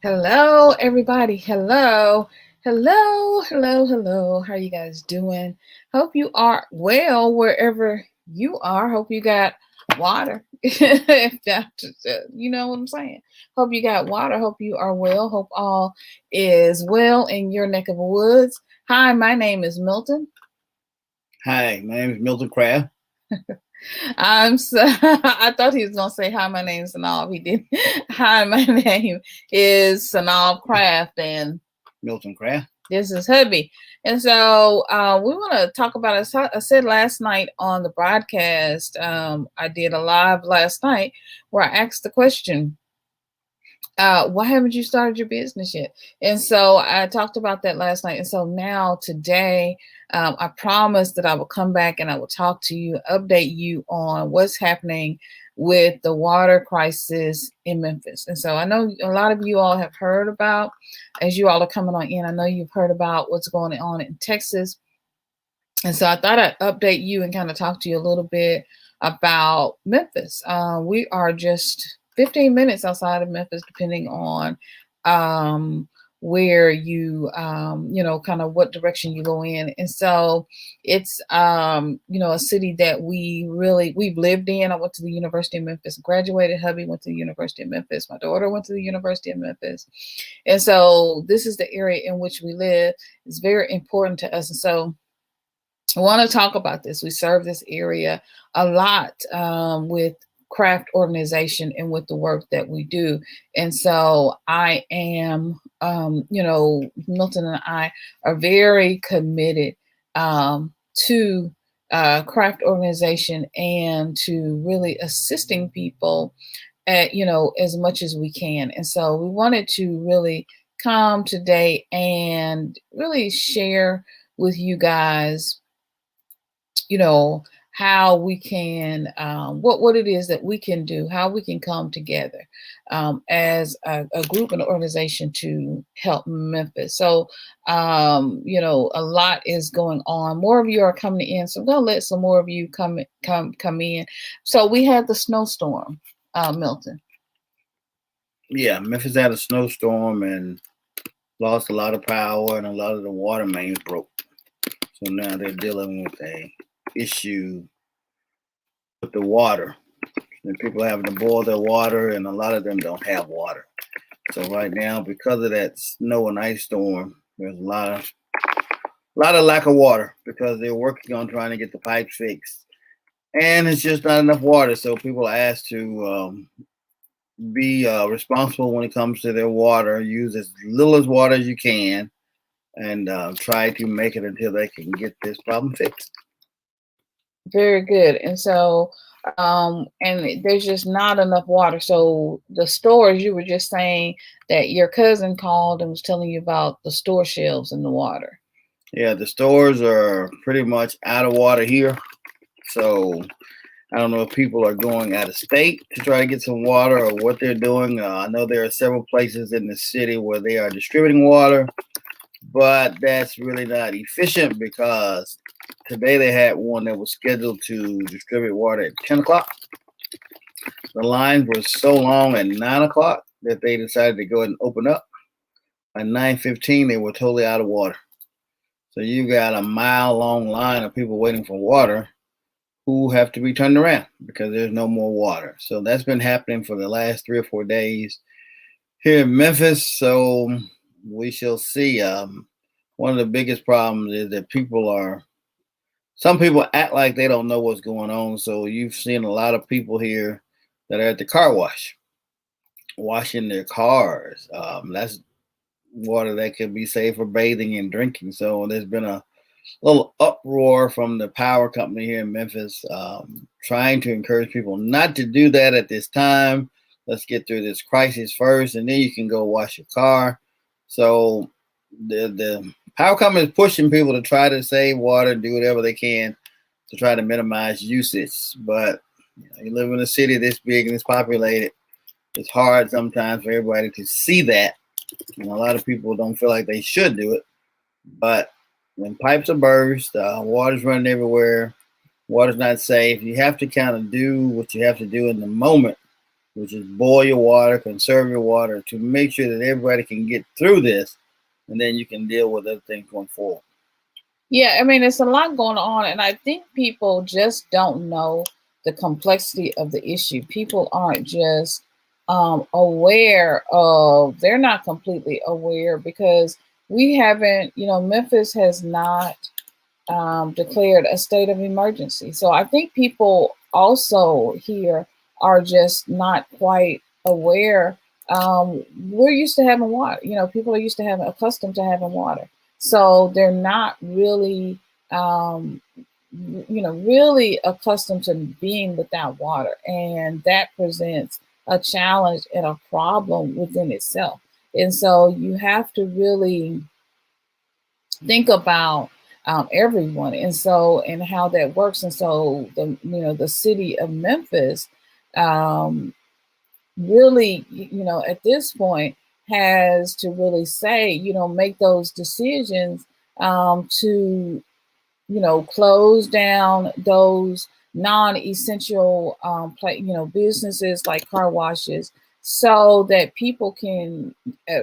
Hello, everybody. Hello. Hello. Hello. Hello. How are you guys doing? Hope you are well wherever you are. Hope you got water. If that's, you know what I'm saying. Hope you got water. Hope you are well. Hope all is well in your neck of the woods. Hi, my name is Milton. Hi, my name is Milton Craft. I'm so, I thought he was gonna say hi, my name is Sanal. He didn't. Hi, my name is Sanal Craft, and Milton Craft. this is hubby. And so we want to talk about, as I said last night on the broadcast, I did a live last night where I asked the question, why haven't you started your business yet? And so I talked about that last night. And so now today, I promised that I will come back and I will talk to you, update you on what's happening with the water crisis in Memphis. And so I know a lot of you all have heard about, as you all are coming on in, I know you've heard about what's going on in Texas. And so I thought I'd update you and kind of talk to you a little bit about Memphis. We are just 15 minutes outside of Memphis, depending on where you know, kind of what direction you go in. And so it's, you know, a city that we've lived in. I went to the University of Memphis, graduated. Hubby went to the University of Memphis. My daughter went to the University of Memphis. And so this is the area in which we live. It's very important to us. And so I want to talk about this. We serve this area a lot with craft organization and with the work that we do. And so I am, you know, Milton and I are very committed to craft organization and to really assisting people at, you know, as much as we can. And so we wanted to really come today and really share with you guys, you know, how we can, what it is that we can do, how we can come together as a group and organization to help Memphis. So, you know, a lot is going on. More of you are coming in, so I'm gonna let some more of you come in. So we had the snowstorm, Milton. Yeah, Memphis had a snowstorm and lost a lot of power, and a lot of the water mains broke. So now they're dealing with a issue with the water. And people having to boil their water, and a lot of them don't have water. So right now, because of that snow and ice storm, there's a lot of lack of water because they're working on trying to get the pipes fixed, and it's just not enough water. So people are asked to be responsible when it comes to their water. Use as little as water as you can, and try to make it until they can get this problem fixed. Very good. And so, and there's just not enough water. So the stores, you were just saying that your cousin called and was telling you about the store shelves and the water. Yeah, the stores are pretty much out of water here. So I don't know if people are going out of state to try to get some water or what they're doing. I know there are several places in the city where they are distributing water, but that's really not efficient because today they had one that was scheduled to distribute water at 10 o'clock. The lines were so long at 9 o'clock that they decided to go ahead and open up. By 9:15, they were totally out of water. So you got a mile long line of people waiting for water who have to be turned around because there's no more water. So that's been happening for the last 3 or 4 days here in Memphis. So we shall see. One of the biggest problems is that some people act like they don't know what's going on. So you've seen a lot of people here that are at the car wash, washing their cars. That's water that could be saved for bathing and drinking. So there's been a little uproar from the power company here in Memphis, trying to encourage people not to do that at this time. Let's get through this crisis first, and then you can go wash your car. So the power company is pushing people to try to save water and do whatever they can to try to minimize usage. But you live in a city this big and this populated. It's hard sometimes for everybody to see that, and a lot of people don't feel like they should do it. But when pipes are burst, water's running everywhere, water's not safe. You have to kind of do what you have to do in the moment which is boil your water, conserve your water to make sure that everybody can get through this, and then you can deal with other things going forward. Yeah, I mean, it's a lot going on, and I think people just don't know the complexity of the issue. People aren't just aware of, they're not completely aware because we haven't, Memphis has not declared a state of emergency. So I think people also here are just not quite aware. We're used to having water. People are used to having accustomed to having water. So they're not really, really accustomed to being without water. And that presents a challenge and a problem within itself. And so you have to really think about everyone, and how that works. And so the city of Memphis really, at this point has to really say, make those decisions to close down those non-essential businesses like car washes, so that people can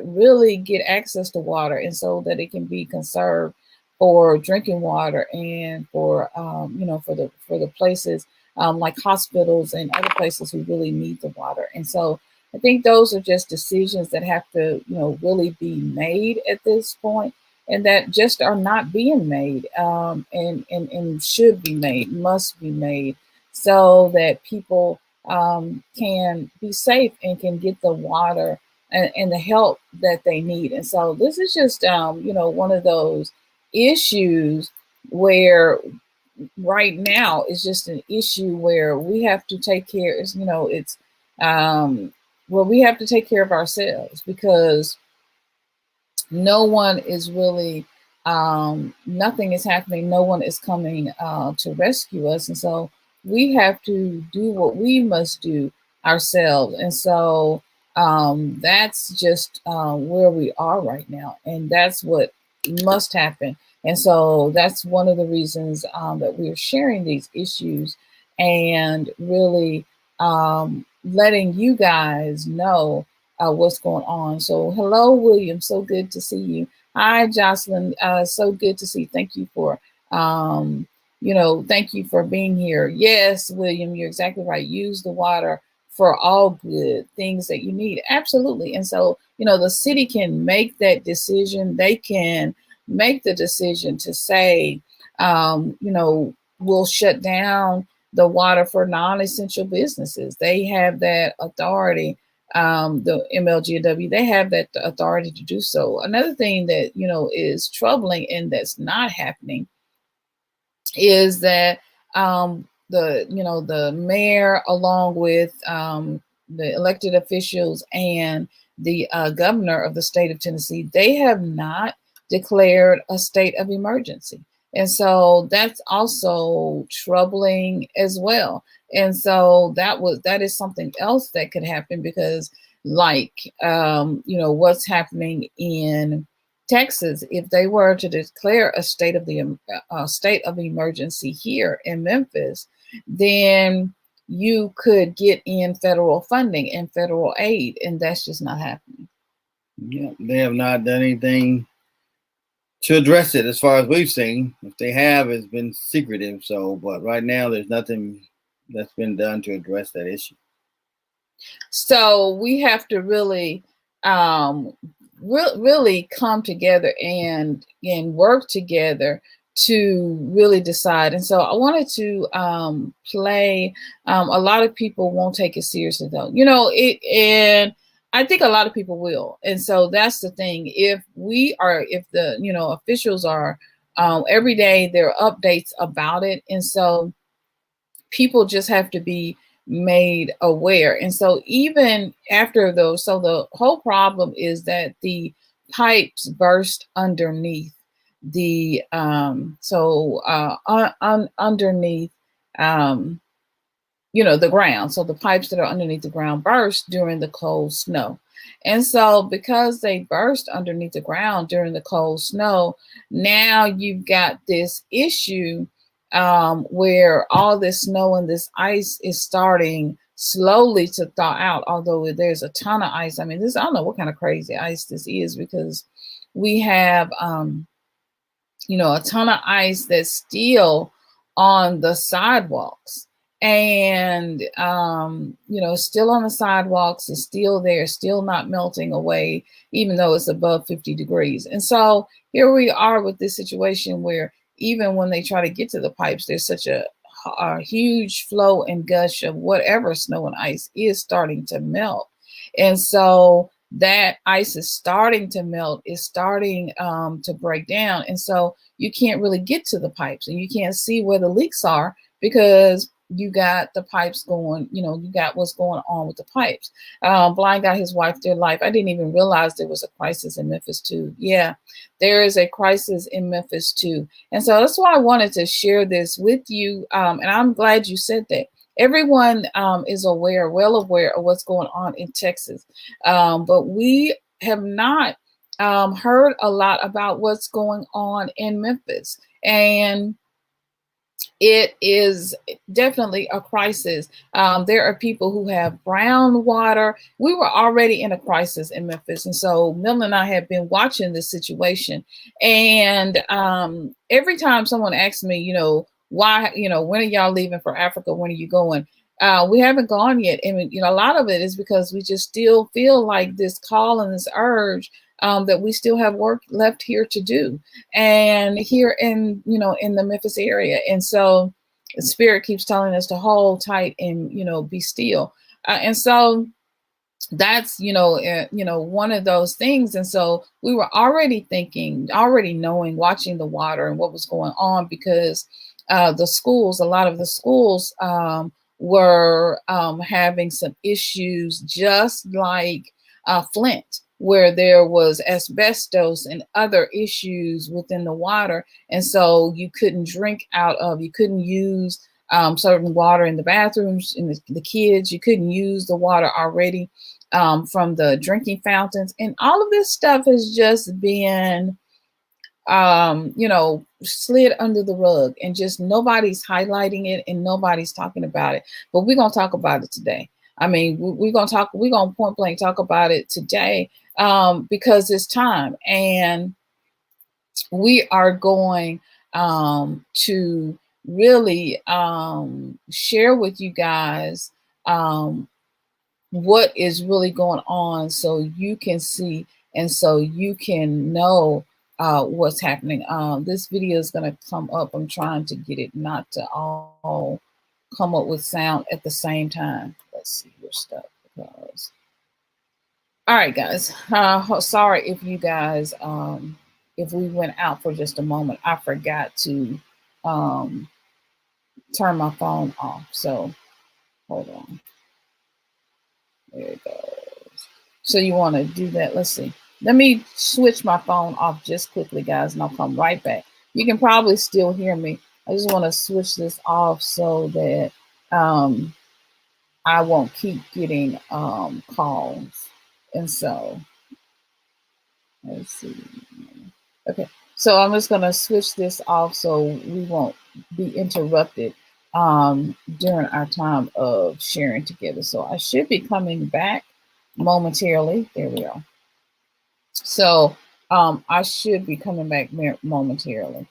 really get access to water, and so that it can be conserved for drinking water, and for for the places like hospitals and other places who really need the water. And so I think those are just decisions that have to really be made at this point, and that just are not being made, and should be made, must be made, so that people can be safe and can get the water and the help that they need. And so this is just one of those issues where right now is just an issue where we have to take care. It's well, we have to take care of ourselves, because no one is really nothing is happening, no one is coming to rescue us. And so we have to do what we must do ourselves. And so that's just where we are right now, and that's what must happen. And so that's one of the reasons that we're sharing these issues, and really letting you guys know what's going on. So hello, William. So good to see you. Hi, Jocelyn. So good to see you. Thank you for, thank you for being here. Yes, William, you're exactly right. Use the water for all good things that you need. Absolutely. And so, the city can make that decision. They can make the decision to say, we'll shut down the water for non-essential businesses. They have that authority. The MLGW, they have that authority to do so. Another thing that is troubling and that's not happening is that the mayor, along with the elected officials and the governor of the state of Tennessee, they have not declared a state of emergency. And so that's also troubling as well. And so that is something else that could happen, because what's happening in Texas, if they were to declare a state of emergency here in Memphis, then you could get in federal funding and federal aid, and that's just not happening. Yeah, they have not done anything to address it as far as we've seen. If they have, it's been secretive. So, but right now, there's nothing that's been done to address that issue. So we have to really really come together and work together to really decide. And so I wanted to play. A lot of people won't take it seriously, though. And I think a lot of people will. And so that's the thing. If the officials are every day, there are updates about it, and so people just have to be made aware. And so even after those, so the whole problem is that the pipes burst underneath the underneath the ground. So the pipes that are underneath the ground burst during the cold snow. And so because they burst underneath the ground during the cold snow, now you've got this issue where all this snow and this ice is starting slowly to thaw out, although there's a ton of ice. I mean, I don't know what kind of crazy ice this is, because we have, a ton of ice that's still on the sidewalks. And, still on the sidewalks, is still there, still not melting away, even though it's above 50 degrees. And so here we are with this situation where even when they try to get to the pipes, there's such a huge flow and gush of whatever snow and ice is starting to melt. And so that ice is starting to melt, is starting to break down. And so you can't really get to the pipes, and you can't see where the leaks are, because you got the pipes going, you got what's going on with the pipes. Blind got his wife their life. I didn't even realize there was a crisis in Memphis too. Yeah, there is a crisis in Memphis too. And so that's why I wanted to share this with you. And I'm glad you said that. Everyone is well aware of what's going on in Texas. But we have not heard a lot about what's going on in Memphis. And it is definitely a crisis. There are people who have brown water. We were already in a crisis in Memphis. And so Milton and I have been watching this situation. And every time someone asks me, why, when are y'all leaving for Africa? When are you going? We haven't gone yet. And, a lot of it is because we just still feel like this call and this urge that we still have work left here to do, and here in the Memphis area. And so the Spirit keeps telling us to hold tight and be still. And so that's one of those things. And so we were already knowing, watching the water and what was going on, because a lot of the schools were having some issues, just like Flint, where there was asbestos and other issues within the water. And so you couldn't you couldn't use certain water in the bathrooms, in the kids, you couldn't use the water already from the drinking fountains. And all of this stuff has just been slid under the rug, and just nobody's highlighting it and nobody's talking about it. But we're going to talk about it today. I mean, we're going to point blank talk about it today, because it's time. And we are going to really share with you guys what is really going on, so you can see and so you can know what's happening. This video is going to come up. I'm trying to get it not to all come up with sound at the same time. Let's see your stuff. Because all right, guys, sorry if you guys if we went out for just a moment. I forgot to turn my phone off, so hold on. There it goes. So you want to do that. Let's see. Let me switch my phone off just quickly, guys, and I'll come right back. You can probably still hear me. I just want to switch this off so that I won't keep getting calls. And so let's see. Okay. So I'm just going to switch this off so we won't be interrupted during our time of sharing together. So I should be coming back momentarily. There we are. So I should be coming back momentarily.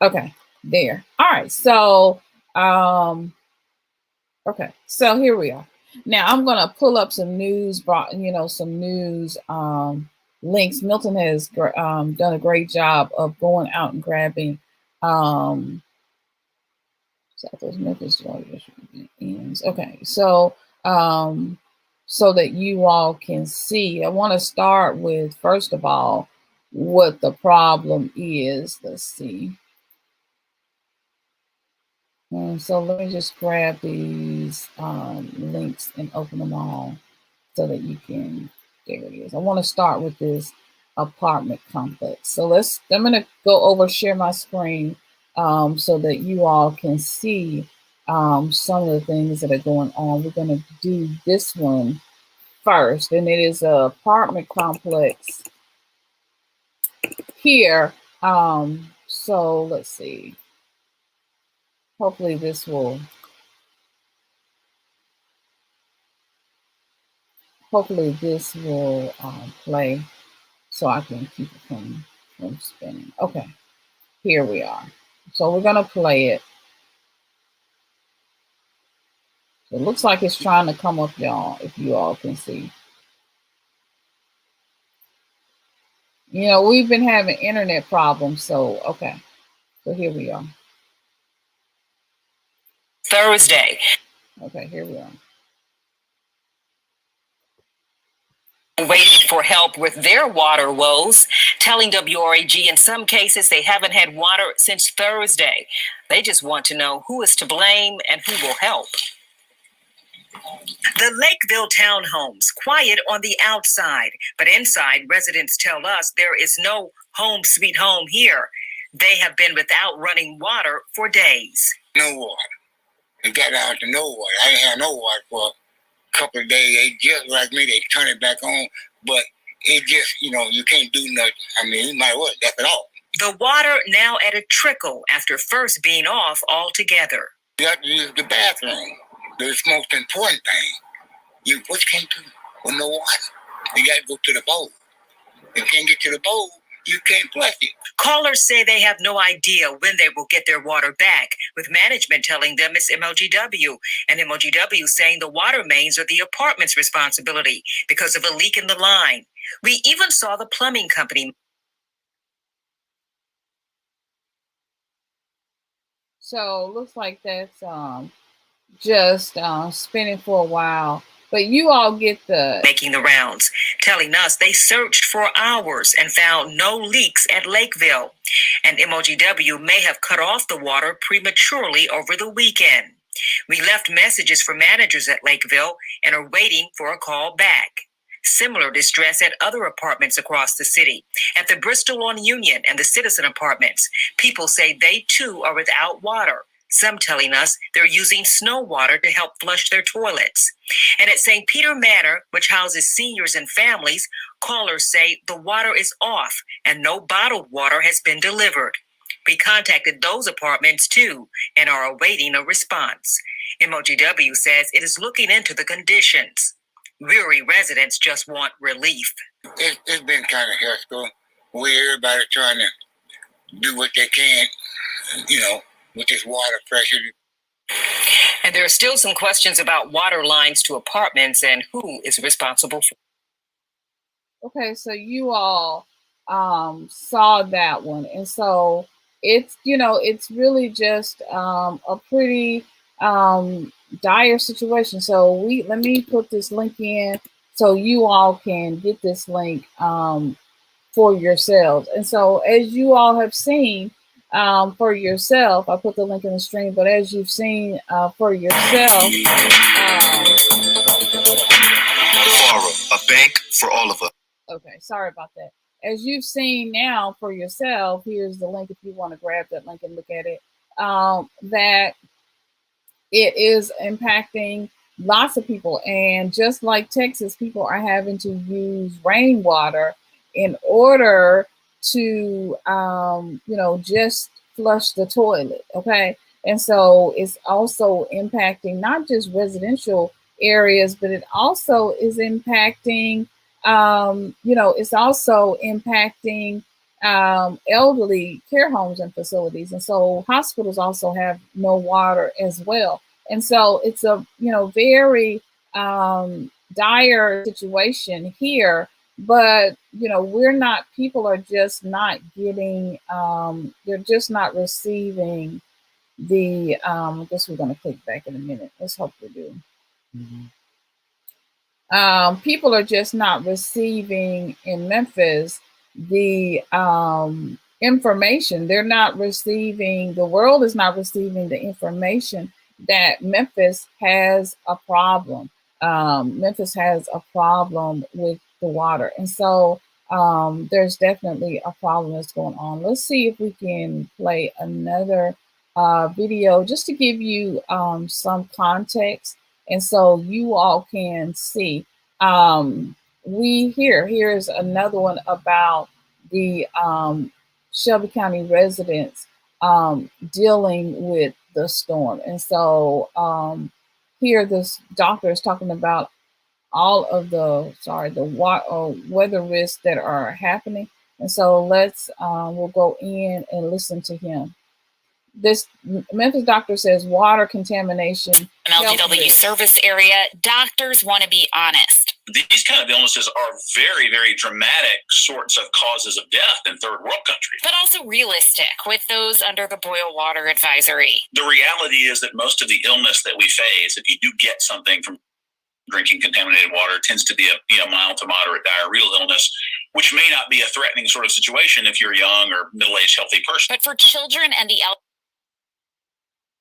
Okay, there. All right. So okay. So here we are. Now I'm going to pull up some news, some news links. Milton has done a great job of going out and grabbing Southwest Memphis, Georgia. Okay, so so that you all can see, I want to start with, first of all, what the problem is. Let's see. So let me just grab these links and open them all so that you can, there it is. I want to start with this apartment complex. So I'm going to go over, share my screen so that you all can see some of the things that are going on. We're going to do this one first, and it is an apartment complex here. So let's see. Hopefully this will. hopefully this will play so I can keep it from spinning. Okay, here we are. So we're gonna play it. It looks like it's trying to come up, y'all, if you all can see. You know, we've been having internet problems, so okay. So here we are. Thursday. Okay, here we are. Waiting for help with their water woes, telling WRAG in some cases they haven't had water since Thursday. They just want to know who is to blame and who will help. The Lakeville townhomes, quiet on the outside, but inside residents tell us there is no home sweet home here. They have been without running water for days. No water. It got down to no water. I didn't have no water for a couple of days. They just like me, they turn it back on, but it just, you can't do nothing. I mean, you might well, that's it all. The water now at a trickle after first being off altogether. You have to use the bathroom. That's the most important thing. What you can't do with no water? You got to go to the bowl. If you can't get to the bowl, you can't flush it. Callers say they have no idea when they will get their water back, with management telling them it's MLGW, and MLGW saying the water mains are the apartment's responsibility because of a leak in the line. We even saw the plumbing company. So looks like that's just spinning for a while. But you all get the making the rounds, telling us they searched for hours and found no leaks at Lakeville. And MLGW may have cut off the water prematurely over the weekend. We left messages for managers at Lakeville and are waiting for a call back. Similar distress at other apartments across the city. At the Bristol on Union and the Citizen apartments, people say they too are without water. Some telling us they're using snow water to help flush their toilets. And at St. Peter Manor, which houses seniors and families, callers say the water is off and no bottled water has been delivered. We contacted those apartments too and are awaiting a response. MLGW says it is looking into the conditions. Weary residents just want relief. It's been kind of hectic where everybody's trying to do what they can, with this water pressure. And there are still some questions about water lines to apartments and who is responsible for. Okay, so you all saw that one. And so it's, it's really just a pretty dire situation. So let me put this link in so you all can get this link for yourselves. And so as you all have seen, for yourself, I put the link in the stream, but as you've seen for yourself, a bank for all of us. Okay, sorry about that. As you've seen now for yourself, here's the link if you want to grab that link and look at it, that it is impacting lots of people. And just like Texas, people are having to use rainwater in order to just flush the toilet. Okay, and so it's also impacting not just residential areas, but it also is impacting it's also impacting elderly care homes and facilities. And so hospitals also have no water as well. And so it's a very dire situation here. But people are just not getting, they're just not receiving the, I guess we're going to click back in a minute. Let's hope we do. People are just not receiving in Memphis the information. They're not receiving, the world is not receiving the information that Memphis has a problem. Memphis has a problem with the water. And so there's definitely a problem that's going on. Let's see if we can play another video just to give you some context. And so you all can see. Here's another one about the Shelby County residents dealing with the storm. And so here this doctor is talking about all of the weather risks that are happening. And so we'll go in and listen to him. This Memphis doctor says water contamination. An LGW service area, doctors want to be honest. These kind of illnesses are very, very dramatic sorts of causes of death in third world countries. But also realistic with those under the boil water advisory. The reality is that most of the illness that we face, if you do get something from drinking contaminated water, tends to be a mild to moderate diarrheal illness, which may not be a threatening sort of situation if you're a young or middle-aged healthy person. But for children and the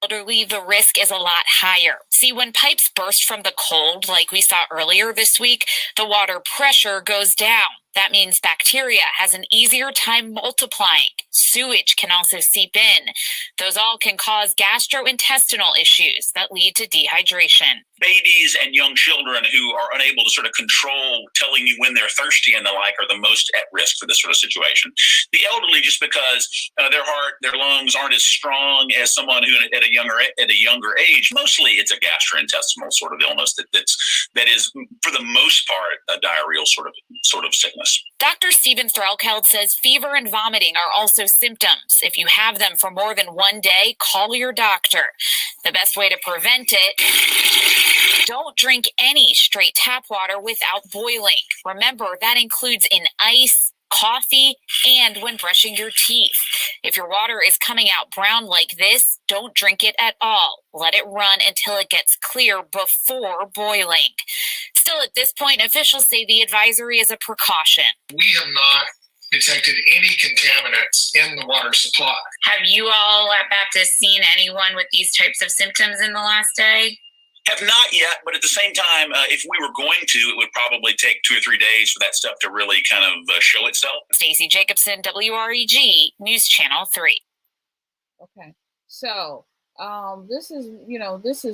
elderly, the risk is a lot higher. See, when pipes burst from the cold, like we saw earlier this week, the water pressure goes down. That means bacteria has an easier time multiplying. Sewage can also seep in. Those all can cause gastrointestinal issues that lead to dehydration. Babies and young children who are unable to sort of control telling you when they're thirsty and the like are the most at risk for this sort of situation. The elderly, just because their heart, their lungs aren't as strong as someone who at a younger age, mostly it's a gastrointestinal sort of illness that is for the most part a diarrheal sort of sickness. Dr. Stephen Threlkeld says fever and vomiting are also symptoms. If you have them for more than one day, call your doctor. The best way to prevent it, don't drink any straight tap water without boiling. Remember, that includes in ice, coffee, and when brushing your teeth. If your water is coming out brown like this, don't drink it at all. Let it run until it gets clear before boiling. Still, at this point, officials say the advisory is a precaution. We have not detected any contaminants in the water supply. Have you all at Baptist seen anyone with these types of symptoms in the last day? Have not yet, but at the same time, if we were going to, it would probably take 2 or 3 days for that stuff to really kind of show itself. Stacey Jacobson, WREG, News Channel 3. Okay, so this is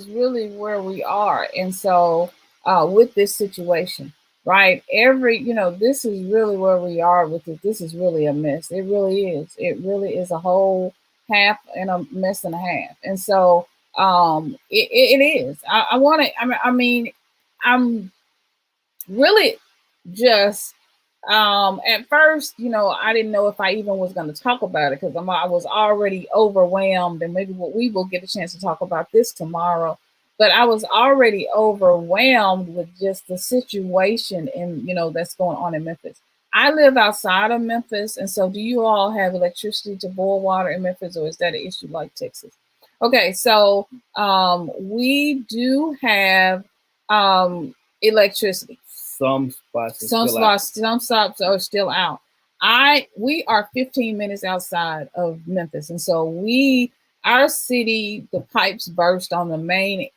really where we are, and so with this situation, right? This is really where we are with it. This is really a mess. It really is. It really is a whole half and a mess and a half, and so. It is. I'm really just at first, I didn't know if I even was going to talk about it because I was already overwhelmed, and maybe we will get a chance to talk about this tomorrow. But I was already overwhelmed with just the situation and that's going on in Memphis. I live outside of Memphis, and so do you all have electricity to boil water in Memphis, or is that an issue like Texas? Okay, so we do have electricity. Some spots are still out. We are 15 minutes outside of Memphis, and so our city, the pipes burst on the main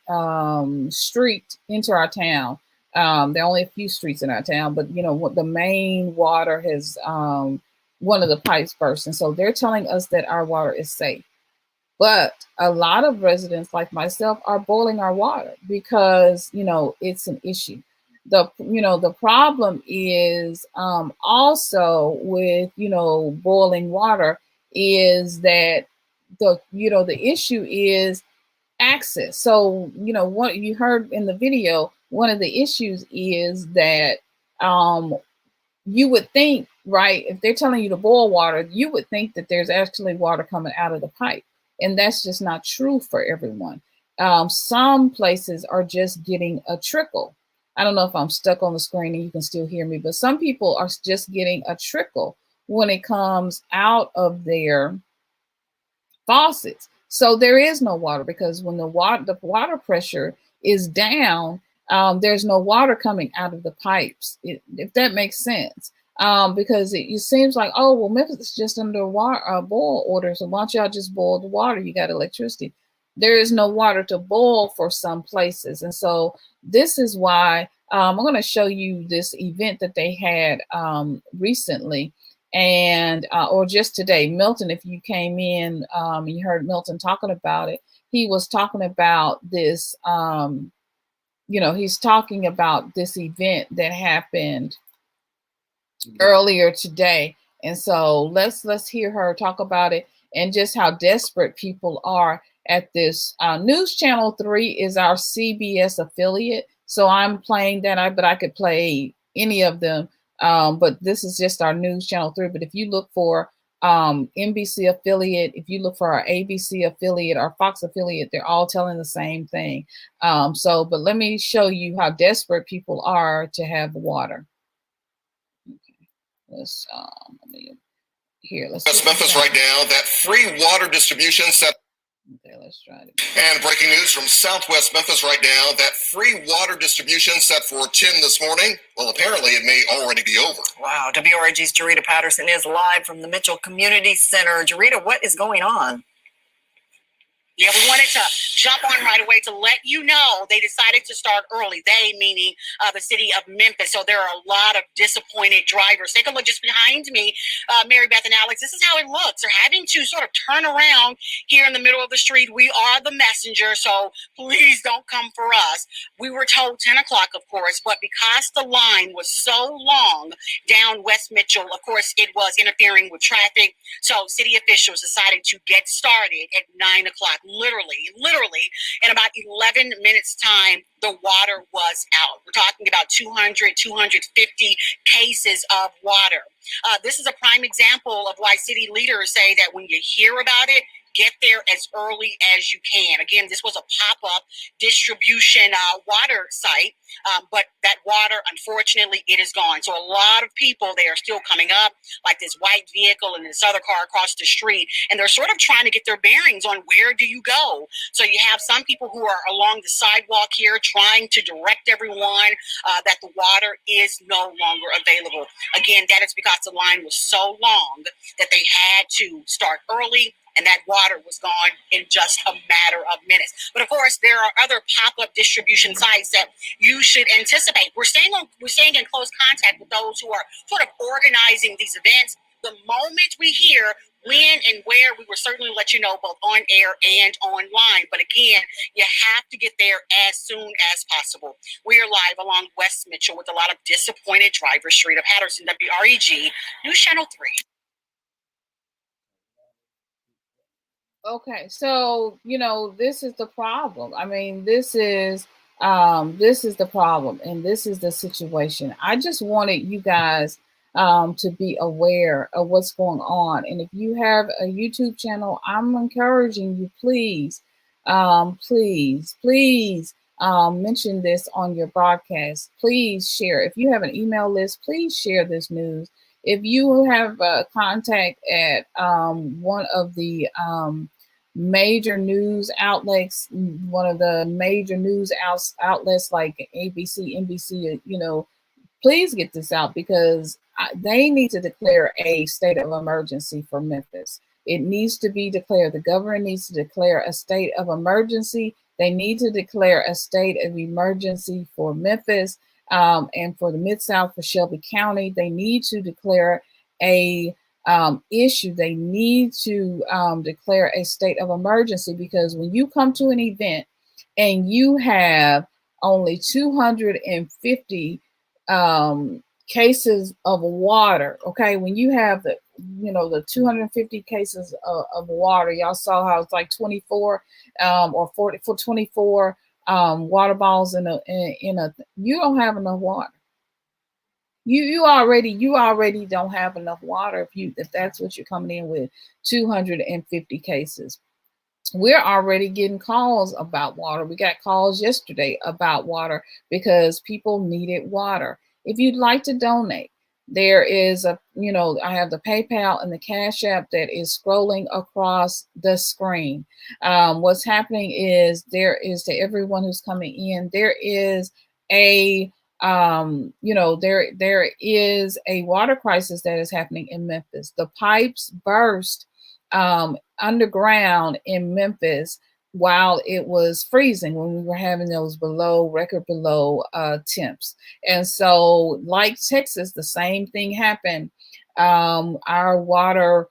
street into our town. There are only a few streets in our town, but the main water has one of the pipes burst, and so they're telling us that our water is safe. But a lot of residents like myself are boiling our water because, it's an issue. The problem is also with, boiling water is that the issue is access. So, what you heard in the video, one of the issues is that you would think, right, if they're telling you to boil water, you would think that there's actually water coming out of the pipe. And that's just not true for everyone. Some places are just getting a trickle. I don't know if I'm stuck on the screen and you can still hear me, but some people are just getting a trickle when it comes out of their faucets. So there is no water because when the water pressure is down, there's no water coming out of the pipes, if that makes sense. Because it seems like, oh, well, Memphis is just under a boil order, so why don't y'all just boil the water? You got electricity. There is no water to boil for some places. And so this is why I'm going to show you this event that they had recently and or just today. Milton, if you came in, you heard Milton talking about it. He was talking about this, he's talking about this event that happened earlier today. And so let's hear her talk about it and just how desperate people are at this. News Channel 3 is our CBS affiliate. So I'm playing that, but I could play any of them. But this is just our news channel 3. But if you look for NBC affiliate, if you look for our ABC affiliate, our Fox affiliate, they're all telling the same thing. But let me show you how desperate people are to have water. Okay, let's West Memphis right now, that free water distribution set. Okay, let's try it. And breaking news from Southwest Memphis right now, that free water distribution set for 10 this morning. Well, apparently it may already be over. Wow, WRAG's Jarita Patterson is live from the Mitchell Community Center. Jarita, what is going on? Yeah, we wanted to jump on right away to let you know they decided to start early. They, meaning the city of Memphis. So there are a lot of disappointed drivers. Take a look just behind me, Mary Beth and Alex. This is how it looks. They're having to sort of turn around here in the middle of the street. We are the messenger, so please don't come for us. We were told 10 o'clock, of course, but because the line was so long down West Mitchell, of course, it was interfering with traffic. So city officials decided to get started at 9 o'clock. Literally, in about 11 minutes time, the water was out. We're talking about 250 cases of water. This is a prime example of why city leaders say that when you hear about it, get there as early as you can. Again, this was a pop-up distribution water site, but that water, unfortunately, it is gone. So a lot of people, they are still coming up, like this white vehicle and this other car across the street, and they're sort of trying to get their bearings on where do you go. So you have some people who are along the sidewalk here trying to direct everyone that the water is no longer available. Again, that is because the line was so long that they had to start early, and that water was gone in just a matter of minutes. But of course, there are other pop-up distribution sites that you should anticipate. We're staying in close contact with those who are sort of organizing these events. The moment we hear when and where, we will certainly let you know, both on air and online. But again, you have to get there as soon as possible. We are live along West Mitchell with a lot of disappointed drivers. Jarita Patterson, WREG, News Channel 3. Okay, so this is the problem. I mean, this is the problem, and this is the situation. I just wanted you guys to be aware of what's going on. And if you have a YouTube channel, I'm encouraging you, please mention this on your broadcast. Please share. If you have an email list, please share this news. If you have contact at one of the major news outlets, one of the major news outlets like ABC, NBC, please get this out, because they need to declare a state of emergency for Memphis. It needs to be declared. The governor needs to declare a state of emergency. They need to declare a state of emergency for Memphis and for the Mid-South, for Shelby County. They need to declare a issue. They need to declare a state of emergency, because when you come to an event and you have only 250 cases of water, okay, when you have the 250 cases of water, y'all saw how it's like 24 or 40 for 24 water balls in a you don't have enough water. You already don't have enough water if that's what you're coming in with, 250 cases. We're already getting calls about water. We got calls yesterday about water because people needed water. If you'd like to donate, there is I have the PayPal and the Cash App that is scrolling across the screen. What's happening is there is, to everyone who's coming in, there is a there is a water crisis that is happening in Memphis. The pipes burst underground in Memphis while it was freezing, when we were having those record below temps. And so, like Texas, the same thing happened. Our water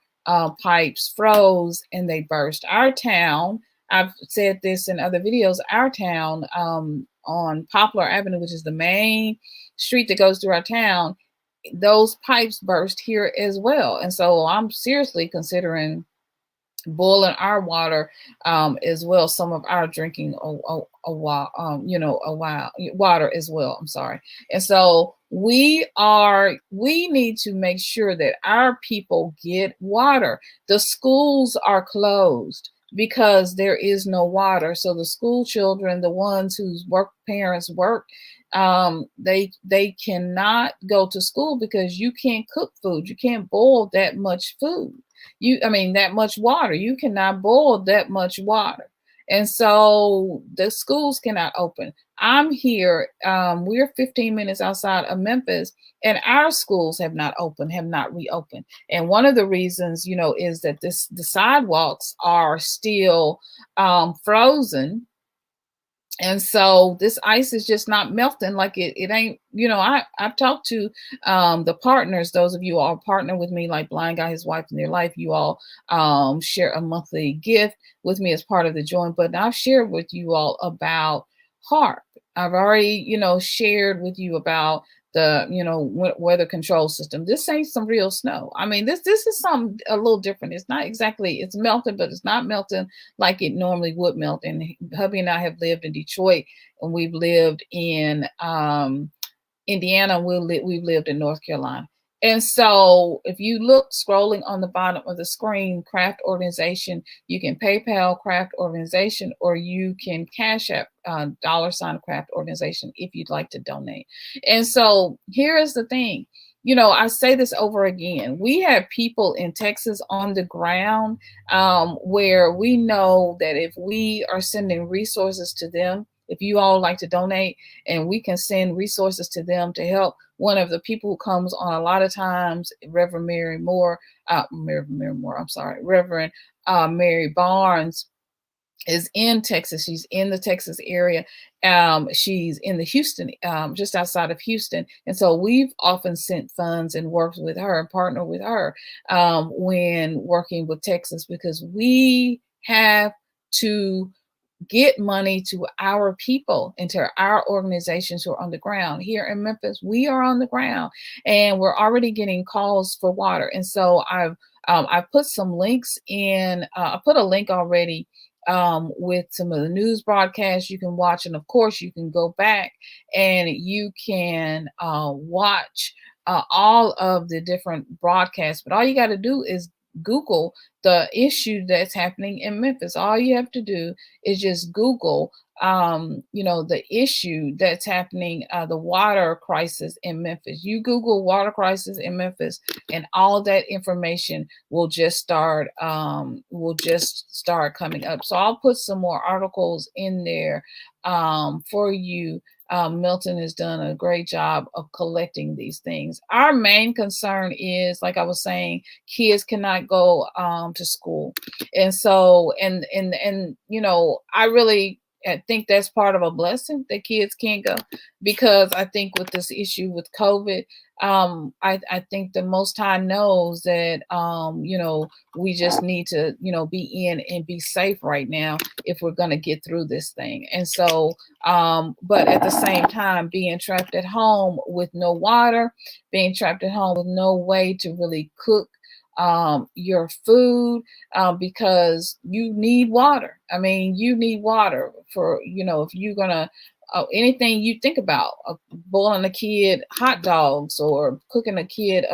pipes froze and they burst. Our town, I've said this in other videos, our town on Poplar Avenue, which is the main street that goes through our town, those pipes burst here as well. And so I'm seriously considering boiling our water as well, some of our drinking water as well. I'm sorry. And so we need to make sure that our people get water. The schools are closed because there is no water. So the school children, the ones whose parents work, they cannot go to school because you can't cook food. You can't boil that much food. That much water. You cannot boil that much water. And so the schools cannot open. I'm here. We're 15 minutes outside of Memphis, and our schools have not reopened. And one of the reasons, is that the sidewalks are still frozen. And so this ice is just not melting like it ain't, I've talked to the partners, those of you all partner with me, like Blind Guy, his wife, and their life. You all share a monthly gift with me as part of the joint. But I've shared with you all about HARP. I've already, shared with you about the, weather control system. This ain't some real snow. This is something a little different. It's not exactly, it's melting, but it's not melting like it normally would melt. And hubby and I have lived in Detroit, and we've lived in Indiana. We've lived in North Carolina. And so if you look scrolling on the bottom of the screen, Craft Organization, you can PayPal Craft Organization, or you can Cash App $ Craft Organization if you'd like to donate. And so here is the thing. I say this over again. We have people in Texas on the ground where we know that if we are sending resources to them, if you all like to donate, and we can send resources to them to help. One of the people who comes on a lot of times, Reverend Mary Barnes, is in Texas. She's in the Texas area. She's in the Houston, just outside of Houston. And so we've often sent funds and worked with her and partnered with her when working with Texas, because we have to get money to our people and to our organizations who are on the ground. Here in Memphis, we are on the ground, and we're already getting calls for water. And so I've put some links in. I put a link already with some of the news broadcasts you can watch, and of course you can go back and you can watch all of the different broadcasts. But all you got to do is Google the issue that's happening in Memphis. All you have to do is just Google, the issue that's happening, the water crisis in Memphis. You Google water crisis in Memphis, and all that information will just start coming up. So I'll put some more articles in there for you. Milton has done a great job of collecting these things. Our main concern is, like I was saying, kids cannot go to school. And so, and I think that's part of a blessing that kids can't go, because I think with this issue with COVID, I think the Most High knows that, we just need to, be in and be safe right now if we're going to get through this thing. And so, but at the same time, being trapped at home with no water, being trapped at home with no way to really cook your food, because you need water. You need water for, if you're gonna anything you think about, boiling a kid hot dogs or cooking a kid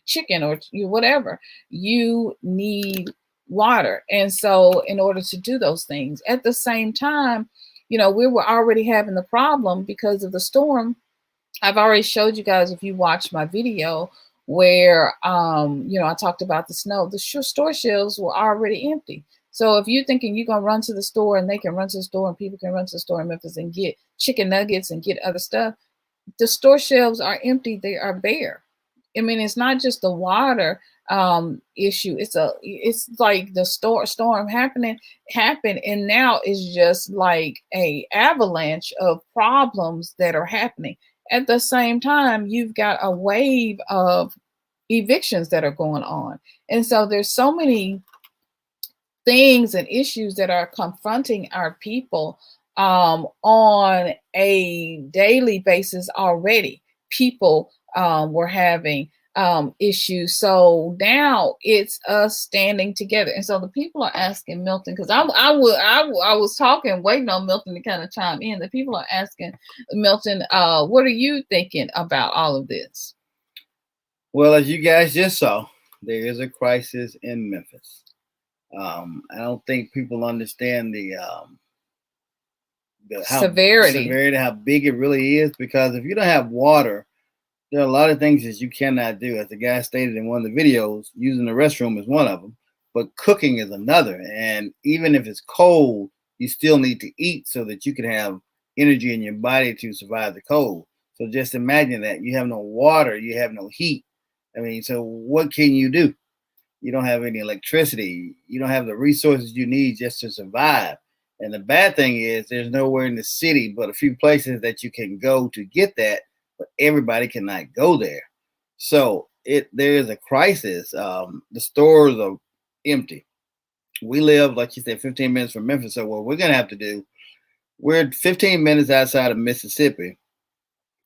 chicken or whatever, you need water. And so in order to do those things, at the same time, we were already having the problem because of the storm. I've already showed you guys, if you watched my video, where I talked about the snow. The store shelves were already empty. So if you're thinking you're gonna run to the store, and they can run to the store, and people can run to the store in Memphis and get chicken nuggets and get other stuff, the store shelves are empty. They are bare. It's not just the water issue. It's like the storm happened, and now it's just like a avalanche of problems that are happening. At the same time, you've got a wave of evictions that are going on. And so there's so many things and issues that are confronting our people on a daily basis already. People were having issue. So now it's us standing together. And so the people are asking Milton, because I was talking, waiting on Milton to kind of chime in. The people are asking Milton, what are you thinking about all of this? Well, as you guys just saw, there is a crisis in Memphis. I don't think people understand the severity, how big it really is, because if you don't have water, there are a lot of things that you cannot do. As the guy stated in one of the videos, using the restroom is one of them, but cooking is another. And even if it's cold, you still need to eat so that you can have energy in your body to survive the cold. So just imagine that you have no water, you have no heat. I mean, so what can you do? You don't have any electricity. You don't have the resources you need just to survive. And the bad thing is there's nowhere in the city but a few places that you can go to get that, but everybody cannot go there. So there is a crisis. The stores are empty. We live, like you said, 15 minutes from Memphis. So what we're going to have to do, we're 15 minutes outside of Mississippi,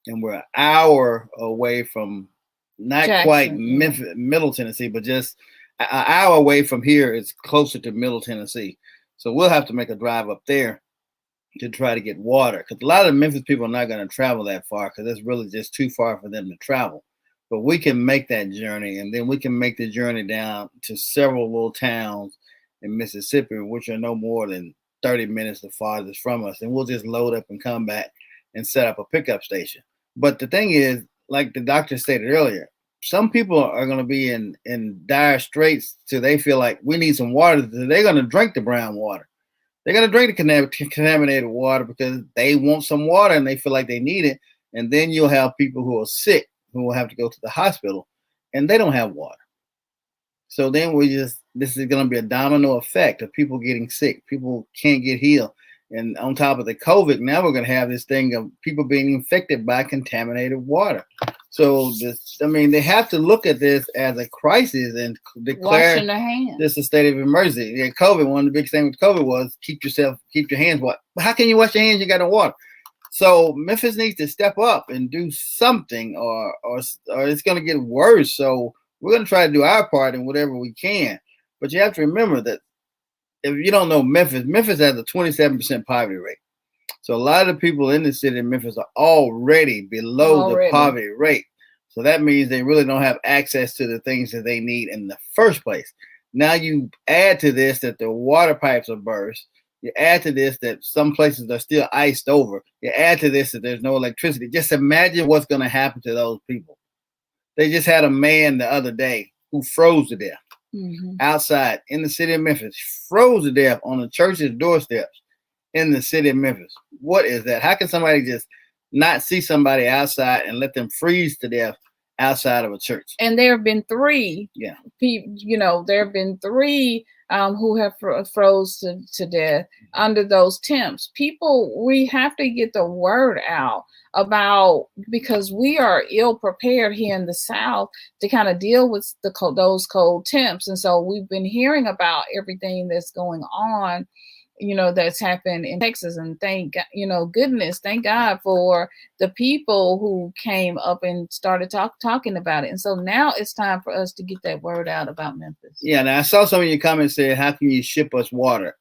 and we're an hour away from not Jackson, quite Memphis, Middle Tennessee, but just an hour away from here. It's closer to Middle Tennessee. So we'll have to make a drive up there to try to get water, because a lot of Memphis people are not going to travel that far, because it's really just too far for them to travel. But we can make that journey, and then we can make the journey down to several little towns in Mississippi, which are no more than 30 minutes the farthest from us. And we'll just load up and come back and set up a pickup station. But the thing is, like the doctor stated earlier, some people are going to be in dire straits till they feel like we need some water. They're going to drink the brown water. They're going to drink the contaminated water because they want some water and they feel like they need it. And then you'll have people who are sick who will have to go to the hospital and they don't have water. So then this is going to be a domino effect of people getting sick. People can't get healed. And on top of the COVID, now we're going to have this thing of people being infected by contaminated water. So they have to look at this as a crisis and declare this a state of emergency. Yeah, COVID, one of the big things with COVID was keep your hands washed. How can you wash your hands? You got no water. So Memphis needs to step up and do something, or it's going to get worse. So we're going to try to do our part in whatever we can. But you have to remember that if you don't know Memphis has a 27% poverty rate. So a lot of the people in the city of Memphis are already below the poverty rate. So that means they really don't have access to the things that they need in the first place. Now you add to this that the water pipes are burst. You add to this that some places are still iced over. You add to this that there's no electricity. Just imagine what's going to happen to those people. They just had a man the other day who froze to death outside in the city of Memphis, froze to death on the church's doorsteps in the city of Memphis. What is that? How can somebody just not see somebody outside and let them freeze to death outside of a church? And there have been three. Yeah. There have been three who have froze to death under those temps. People, we have to get the word out about, because we are ill prepared here in the South to kind of deal with those cold temps. And so we've been hearing about everything that's going on, that's happened in Texas, and thank God for the people who came up and started talking about it. And so now it's time for us to get that word out about Memphis. Yeah, now I saw some of your comments saying, how can you ship us water?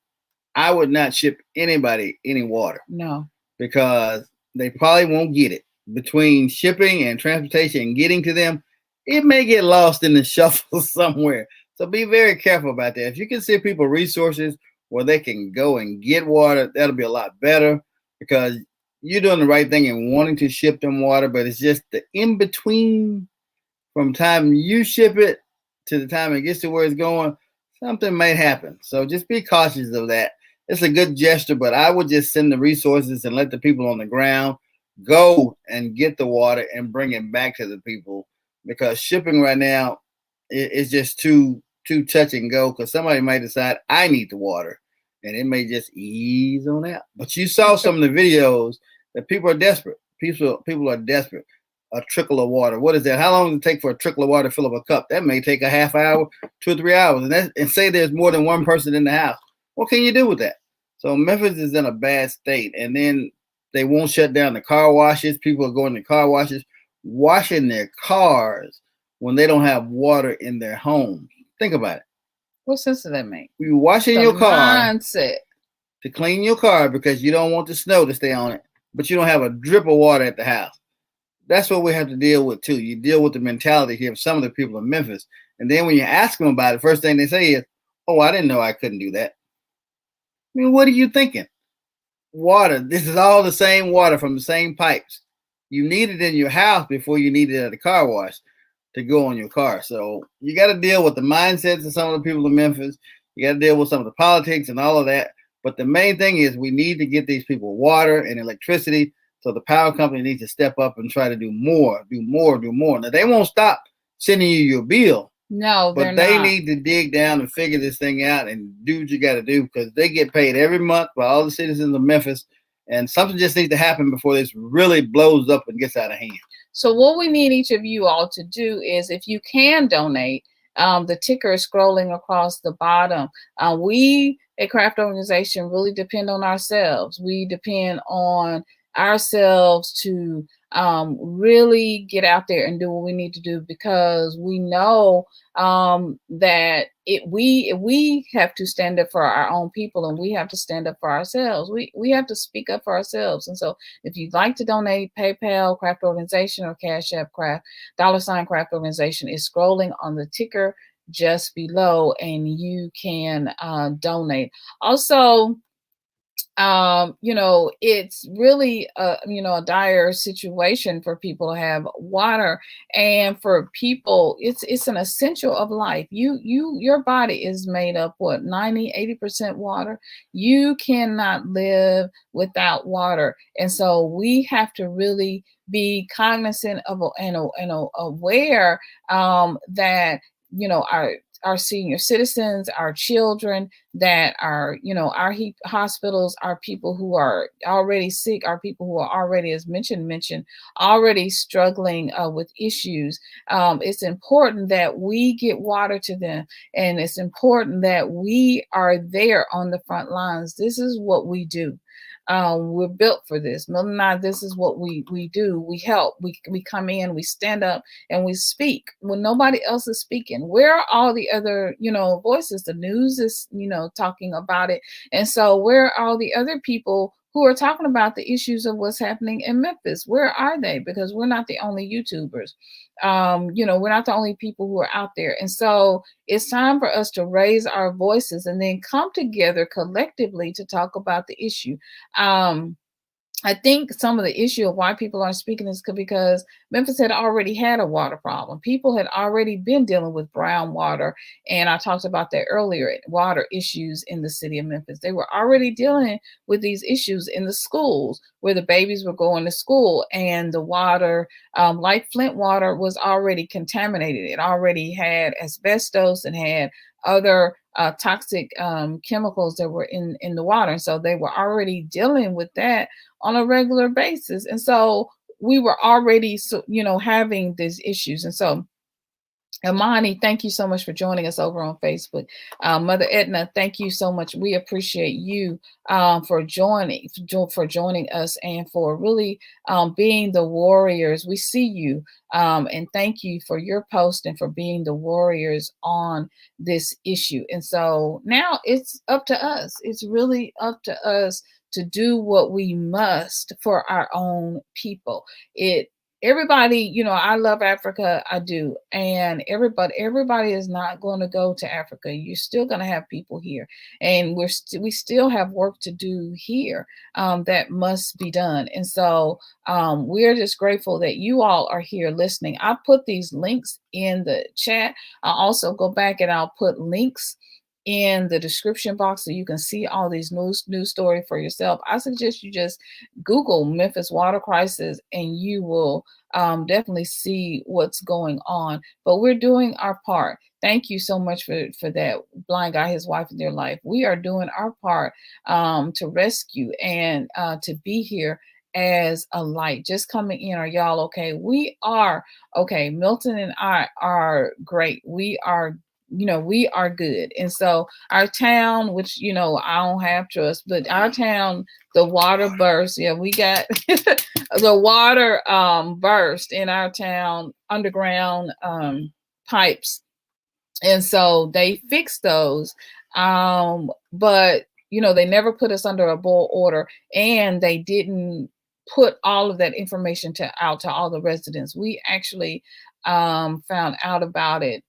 I would not ship anybody any water. No. Because they probably won't get it. Between shipping and transportation and getting to them, it may get lost in the shuffle somewhere. So be very careful about that. If you can send people resources where they can go and get water, that'll be a lot better, because you're doing the right thing in wanting to ship them water, but it's just the in-between from the time you ship it to the time it gets to where it's going, something may happen. So just be cautious of that. It's a good gesture, but I would just send the resources and let the people on the ground go and get the water and bring it back to the people, because shipping right now is just too touch and go, because somebody might decide I need the water and it may just ease on out. But you saw some of the videos that people are desperate. People are desperate. A trickle of water. What is that? How long does it take for a trickle of water to fill up a cup? That may take a half hour, 2 or 3 hours. And say there's more than one person in the house. What can you do with that? So Memphis is in a bad state. And then they won't shut down the car washes. People are going to car washes, washing their cars when they don't have water in their home. Think about it. What sense does that make? You're washing The your car mindset. to clean your car because you don't want the snow to stay on it, but you don't have a drip of water at the house. That's what we have to deal with too. You deal with the mentality here of some of the people in Memphis, and then when you ask them about it, first thing they say is, "Oh, I didn't know I couldn't do that." I mean, what are you thinking? Water. This is all the same water from the same pipes. You need it in your house before you need it at the car wash to go on your car. So you got to deal with the mindsets of some of the people in Memphis. You got to deal with some of the politics and all of that. But the main thing is we need to get these people water and electricity. So the power company needs to step up and try to do more. Now they won't stop sending you your bill. No, but they need to dig down and figure this thing out and do what you got to do, because they get paid every month by all the citizens of Memphis, and something just needs to happen before this really blows up and gets out of hand. So what we need each of you all to do is, if you can donate, the ticker is scrolling across the bottom. We, a craft organization, really depend on ourselves. We depend on ourselves to really get out there and do what we need to do, because we know that we have to stand up for our own people, and we have to stand up for ourselves. We have to speak up for ourselves. And so if you'd like to donate, PayPal, Craft Organization, or Cash App Craft, $ Craft Organization is scrolling on the ticker just below, and you can donate. Also, it's really a dire situation for people to have water, and for people it's an essential of life. Your body is made up 90-80% water. You cannot live without water, and so we have to really be cognizant of and aware that our senior citizens, our children, that our hospitals, our people who are already sick, our people who are already, as mentioned, already struggling with issues. It's important that we get water to them, and it's important that we are there on the front lines. This is what we do. We're built for this. Milton and I, this is what we do. We help. We come in, we stand up, and we speak when nobody else is speaking. Where are all the other, voices? The news is, talking about it. And so where are all the other people who are talking about the issues of what's happening in Memphis? Where are they? Because we're not the only YouTubers. We're not the only people who are out there. And so it's time for us to raise our voices and then come together collectively to talk about the issue. I think some of the issue of why people aren't speaking is because Memphis had already had a water problem. People had already been dealing with brown water. And I talked about that earlier, water issues in the city of Memphis. They were already dealing with these issues in the schools where the babies were going to school, and the water, like Flint water, was already contaminated. It already had asbestos and had other toxic chemicals that were in the water. And so they were already dealing with that on a regular basis. And so we were already, having these issues. And so Amani, thank you so much for joining us over on Facebook. Mother Edna, thank you so much. We appreciate you for joining us, and for really being the warriors. We see you, and thank you for your post and for being the warriors on this issue. And so now it's up to us. It's really up to us to do what we must for our own people. Everybody, I love Africa, I do. And everybody is not going to go to Africa. You're still going to have people here, and we still have work to do here that must be done. And so we're just grateful that you all are here listening. I put these links in the chat. I'll also go back and I'll put links in the description box so you can see all these news story for yourself. I suggest you just Google Memphis water crisis, and you will definitely see what's going on. But we're doing our part. Thank you so much for that. Blind guy, his wife, and their life. We are doing our part to rescue and to be here as a light. Just coming in. Are y'all okay? We are okay. Milton and I are great. We are we are good. And so our town, which, I don't have trust, but our town, the water burst. Yeah, we got the water burst in our town, underground pipes. And so they fixed those. But, they never put us under a boil order, and they didn't put all of that information out to all the residents. We actually found out about it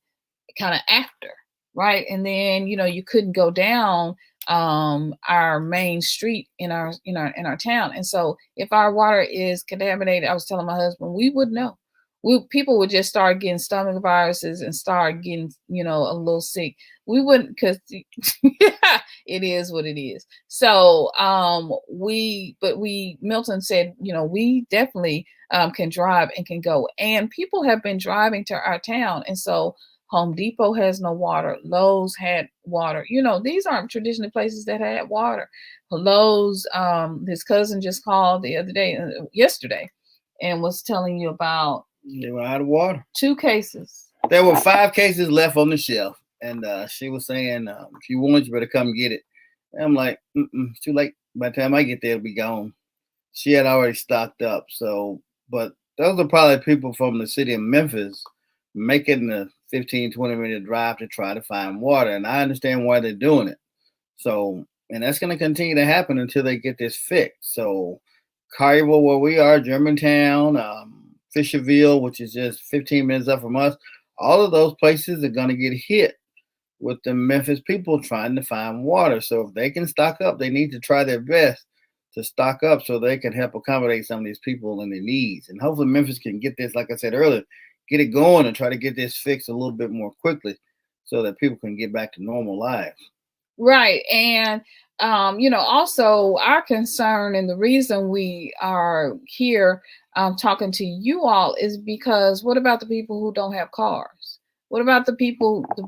kind of after, right? And then, you couldn't go down our main street in our town. And so if our water is contaminated, I was telling my husband, we would know. People would just start getting stomach viruses and start getting, a little sick. We wouldn't, because it is what it is. So Milton said, we definitely can drive and can go. And people have been driving to our town. And so Home Depot has no water. Lowe's had water. These aren't traditionally places that had water. Lowe's, his cousin just called the other day, yesterday, and was telling you about they were out of water. 2 cases. There were 5 cases left on the shelf, and she was saying, if you want, you better come get it. And I'm like, it's too late. By the time I get there, it'll be gone. She had already stocked up. So, but those are probably people from the city of Memphis making the 15, 20-minute drive to try to find water. And I understand why they're doing it. So, and that's going to continue to happen until they get this fixed. So, Collierville, where we are, Germantown, Fisherville, which is just 15 minutes up from us, all of those places are going to get hit with the Memphis people trying to find water. So if they can stock up, they need to try their best to stock up so they can help accommodate some of these people and their needs. And hopefully Memphis can get this, like I said earlier, get it going and try to get this fixed a little bit more quickly so that people can get back to normal lives. Right. And, also our concern, and the reason we are here talking to you all, is because what about the people who don't have cars? What about the people, the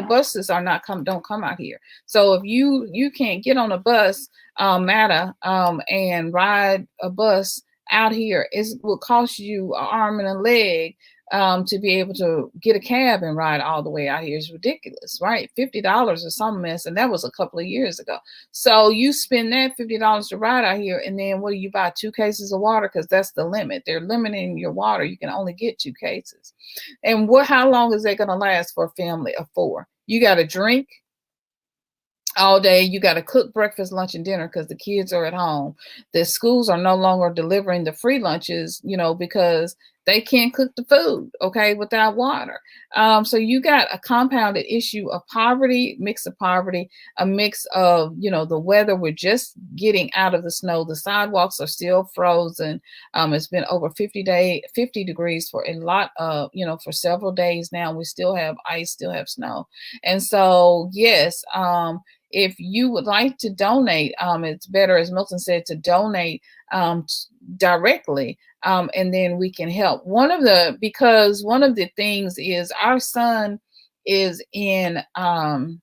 buses don't come out here. So if you can't get on a bus, and ride a bus out here, it will cost you an arm and a leg to be able to get a cab and ride all the way out here. Is ridiculous, right? $50 or some mess, and that was a couple of years ago. So you spend that $50 to ride out here, and then what do you buy? 2 cases of water, because that's the limit. They're limiting your water. You can only get 2 cases. And how long is that going to last for a family of 4? You got to drink all day. You got to cook breakfast, lunch, and dinner because the kids are at home. The schools are no longer delivering the free lunches, because they can't cook the food, without water. So you got a compounded issue of poverty, mix of poverty, a mix of, the weather. We're just getting out of the snow. The sidewalks are still frozen. It's been over 50 degrees for a lot of, for several days now. We still have ice, still have snow. And so, yes, if you would like to donate, it's better, as Milton said, to donate directly, and then we can help. Because one of the things is our son is in Rhode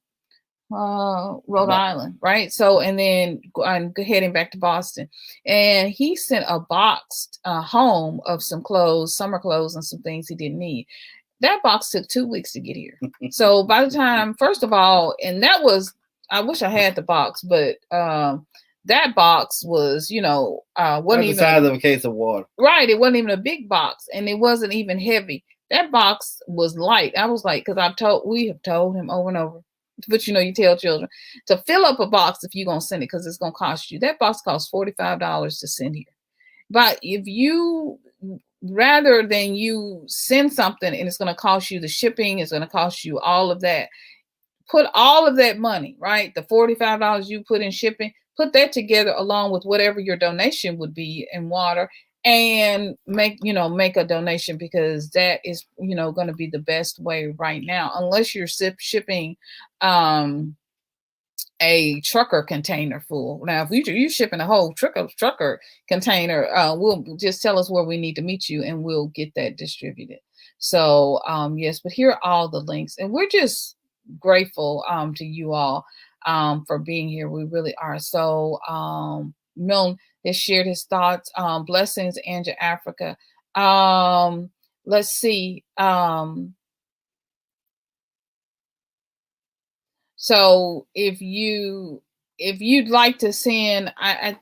Island, right? So, and then I'm heading back to Boston, and he sent a box home of some clothes, summer clothes, and some things he didn't need. That box took 2 weeks to get here. So by the time, first of all, and that was, I wish I had the box, but that box was, wasn't even the size of a case of water. Right. It wasn't even a big box, and it wasn't even heavy. That box was light. I was like, because we have told him over and over, but you tell children to fill up a box if you're going to send it, because it's going to cost you. That box costs $45 to send here. But if you, rather than you send something and it's going to cost you the shipping, it's going to cost you all of that, put all of that money, right? The $45 you put in shipping, put that together along with whatever your donation would be in water, and make a donation, because that is, going to be the best way right now, unless you're shipping a trucker container full. Now, if you're shipping a whole trucker container, we'll just tell us where we need to meet you, and we'll get that distributed. So, yes, but here are all the links, and we're just grateful to you all for being here. We really are. So Milton has shared his thoughts. Blessings, Anja, Africa. Let's see. So if you'd like to send, it'll,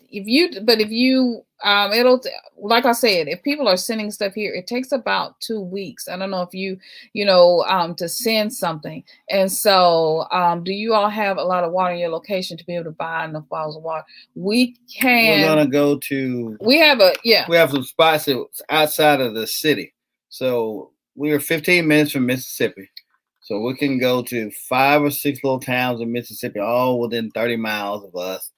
like I said, if people are sending stuff here, it takes about 2 weeks. I don't know if to send something. And so, do you all have a lot of water in your location to be able to buy enough bottles of water? We're gonna go to. We have some spots outside of the city. So we are 15 minutes from Mississippi. So we can go to 5 or 6 little towns in Mississippi, all within 30 miles of us.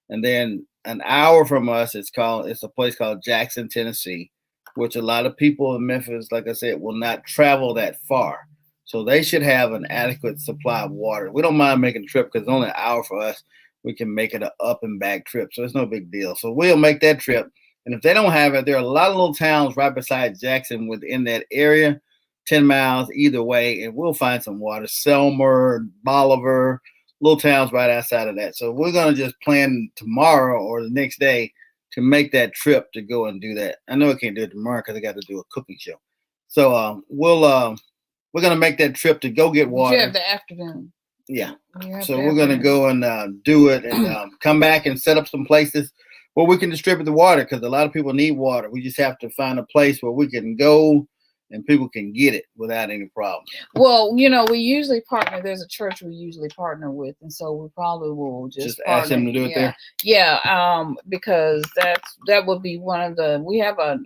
And then an hour from us, it's a place called Jackson, Tennessee, which a lot of people in Memphis, like I said, will not travel that far. So they should have an adequate supply of water. We don't mind making the trip because it's only an hour for us. We can make it an up and back trip. So it's no big deal. So we'll make that trip. And if they don't have it, there are a lot of little towns right beside Jackson within that area. 10 miles either way, and we'll find some water. Selmer, Bolivar, little towns right outside of that. So we're going to just plan tomorrow or the next day to make that trip to go and do that. I know I can't do it tomorrow because I got to do a cooking show. So we're going to make that trip to go get water. You have the afternoon. Yeah. So we're going to go and do it and come back and set up some places where we can distribute the water because a lot of people need water. We just have to find a place where we can go and people can get it without any problem. Well, we usually partner. There's a church we usually partner with, and so we probably will just ask them to do it there. Yeah, because that would be one of the. We have a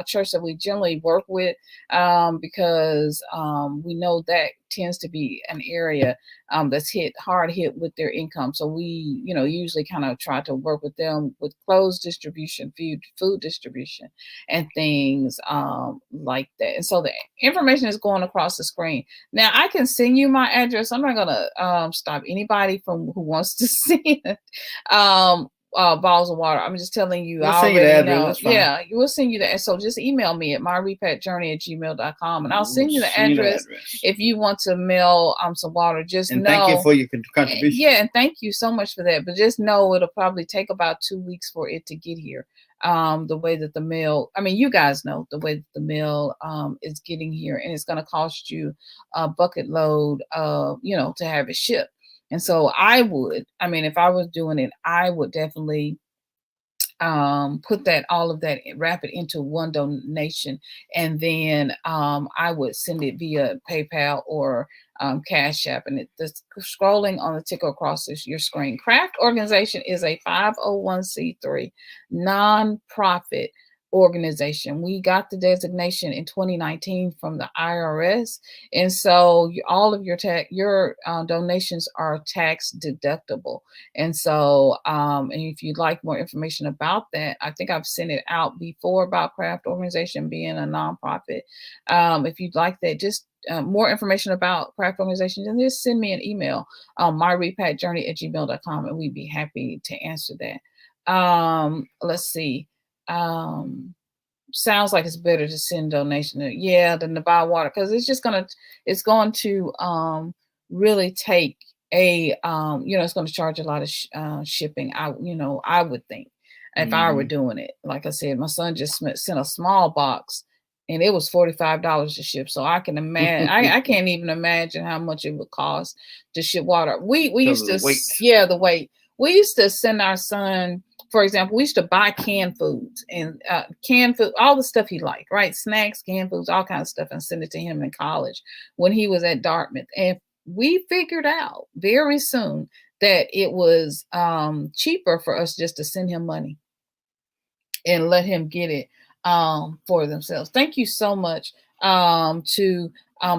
church that we generally work with because we know that tends to be an area that's hard hit with their income. So we, usually kind of try to work with them with clothes distribution, food distribution, and things like that. And so the information is going across the screen. Now I can send you my address. I'm not gonna stop anybody from who wants to send bottles of water. I'm just telling you. We'll send you the address. Yeah, we'll send you that. So just email me at myrepatjourney@gmail.com, and I'll send you the address if you want to mail some water. Just know. Thank you for your contribution. Yeah, and thank you so much for that. But just know it'll probably take about 2 weeks for it to get here. The way that the mail, you guys know the way that the mail is getting here, and it's going to cost you a bucket load to have it shipped. And so I would, if I was doing it, I would definitely put all of that, wrap it into one donation, and then I would send it via PayPal or Cash App. And the scrolling on the ticker across your screen. Craft Organization is a 501c3 nonprofit organization. We got the designation in 2019 from the IRS, and so all of your donations are tax deductible. And so and if you'd like more information about that, I think I've sent it out before about Craft Organization being a nonprofit. If you'd like that, just more information about Craft Organization, then just send me an email, myrepatjourney@gmail.com, and we'd be happy to answer that. Let's see. Sounds like it's better to send donation than to buy water, because it's going to really take it's going to charge a lot of shipping. I would think if I were doing it. Like I said, my son just sent a small box and it was $45 to ship. So I can imagine, I can't even imagine how much it would cost to ship water. We used to, the weight. We used to send our son, for example, we used to buy canned foods and canned food, all the stuff he liked, right? Snacks, canned foods, all kinds of stuff, and send it to him in college when he was at Dartmouth. And we figured out very soon that it was cheaper for us just to send him money and let him get it for themselves. Thank you so much to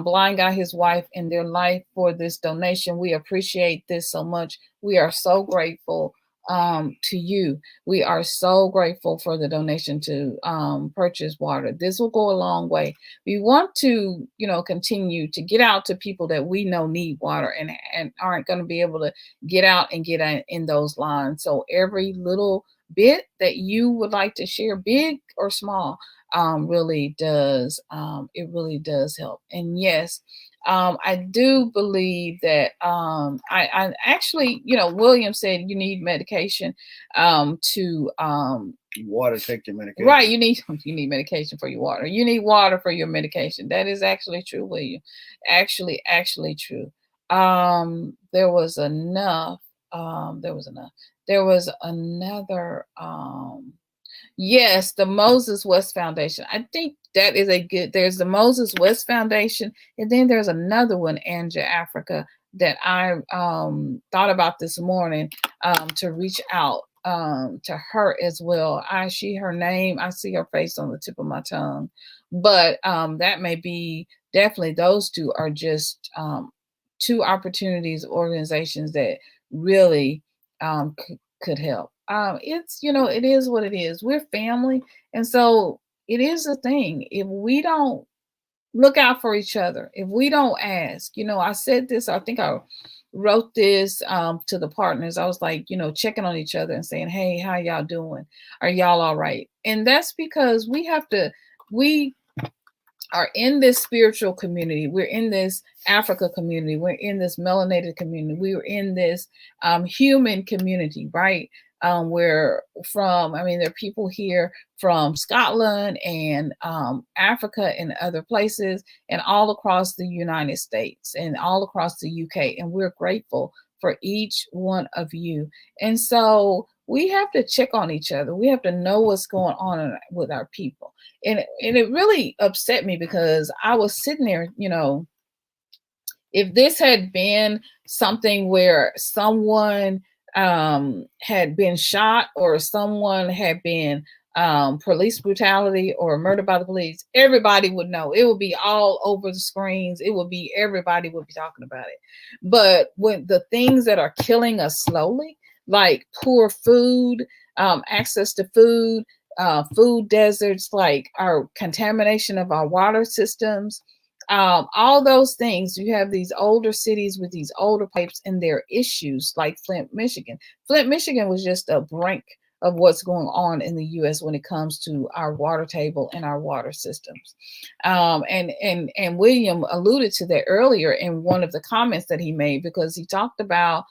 Blind Guy, his wife, and their life for this donation. We appreciate this so much. We are so grateful to you. We are so grateful for the donation to purchase water. This will go a long way. We want to, continue to get out to people that we know need water and aren't going to be able to get out and get in those lines. So every little bit that you would like to share, big or small, really does help. And yes, I do believe that I actually, William said you need medication to water take your medication. Right, you need medication for your water. You need water for your medication. That is actually true, William. Actually true. There was enough. There was enough. There was another. Yes, the Moses West Foundation. I think that is a good. There's the Moses West Foundation, and then there's another one, Anja Africa, that I thought about this morning to reach out to her as well. I see her name. I see her face on the tip of my tongue, but that may be definitely those two are just two opportunities, organizations that really could help. It's, it is what it is. We're family. And so it is a thing. If we don't look out for each other, if we don't ask, I said this, I think I wrote this to the partners. I was like, checking on each other and saying, hey, how y'all doing? Are y'all all right? And that's because we are in this spiritual community. We're in this Africa community. We're in this melanated community. We're in this human community, right? We're from, there are people here from Scotland and Africa and other places and all across the United States and all across the UK. And we're grateful for each one of you. And so we have to check on each other. We have to know what's going on with our people. And it really upset me because I was sitting there, if this had been something where someone had been shot or someone had been police brutality or murdered by the police, everybody would know. It would be all over the screens. Everybody would be talking about it. But when the things that are killing us slowly, like poor food, access to food, food deserts, like our contamination of our water systems, all those things. You have these older cities with these older pipes and their issues, like Flint, Michigan. Flint, Michigan was just a brink of what's going on in the U.S. when it comes to our water table and our water systems. And William alluded to that earlier in one of the comments that he made, because he talked about,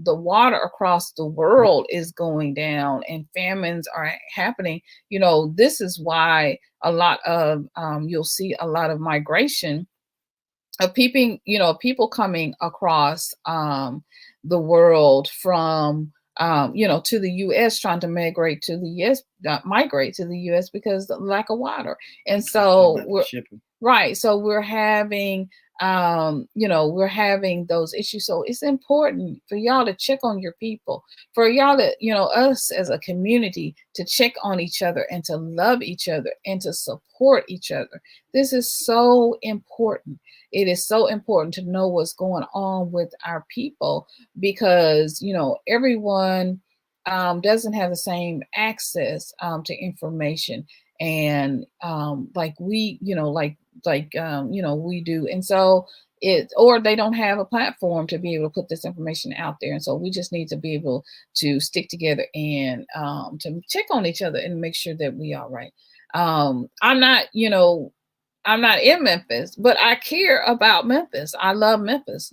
the water across the world is going down and famines are happening. This is why a lot of, you'll see a lot of migration of people coming across the world from, to the U.S., trying to migrate to the U.S. because the lack of water. And so we're having, we're having those issues. So it's important for y'all to check on your people, for y'all to, us as a community to check on each other and to love each other and to support each other. This is so important. It is so important to know what's going on with our people, because, everyone doesn't have the same access to information. And like we, we do. And so or they don't have a platform to be able to put this information out there. And so we just need to be able to stick together and to check on each other and make sure that we are right. I'm not in Memphis, but I care about Memphis. I love Memphis.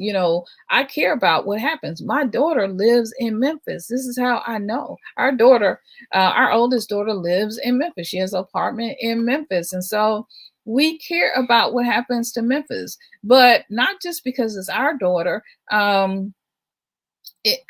I care about what happens. My daughter lives in Memphis. This is how I know. Our daughter, our oldest daughter, lives in Memphis. She has an apartment in Memphis. And so we care about what happens to Memphis, but not just because it's our daughter.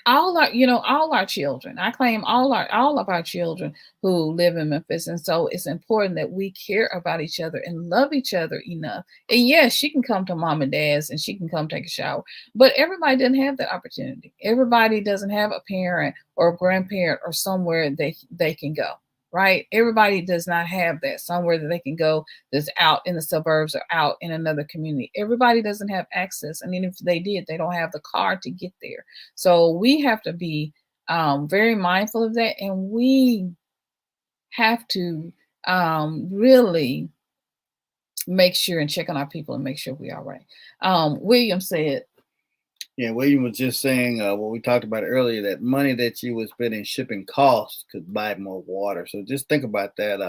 All our children. I claim all of our children who live in Memphis. And so it's important that we care about each other and love each other enough. And yes, she can come to mom and dad's and she can come take a shower, but everybody doesn't have that opportunity. Everybody doesn't have a parent or a grandparent or somewhere they can go. Right? Everybody does not have that, somewhere that they can go that's out in the suburbs or out in another community. Everybody doesn't have access. And even if they did, they don't have the car to get there. So we have to be very mindful of that. And we have to really make sure and check on our people and make sure we are right. William said, yeah, William was just saying what we talked about earlier, that money that you would spend in shipping costs could buy more water. So just think about that.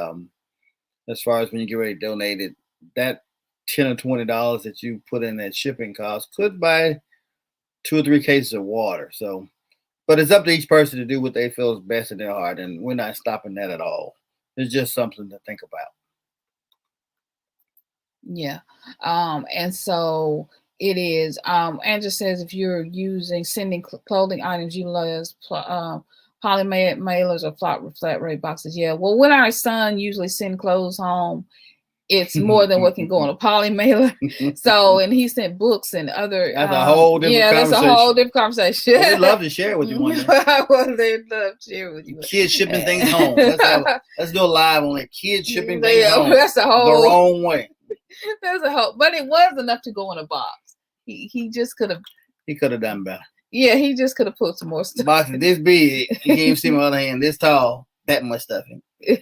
As far as when you get ready to donate it, that $10 or $20 that you put in that shipping cost could buy 2 or 3 cases of water. So, but it's up to each person to do what they feel is best in their heart, and we're not stopping that at all. It's just something to think about. Yeah. And so It is. Angela says if you're sending clothing items, utilize poly mailers or flat rate boxes. Yeah. Well, when our son usually send clothes home, it's more than what can go on a poly mailer. So, and he sent books and other. That's a whole different conversation. That's a whole different conversation. Well, we'd love to share it with you one day. Well, they'd love to share it with you. Kids shipping things home. Let's do a live on it. Kids shipping things home. That's a whole the wrong way. That's a whole. But it was enough to go in a box. He just could have. He could have done better. Yeah, he just could have put some more stuff. Box is this big. You can't even see my other hand. This tall. That much stuff in. It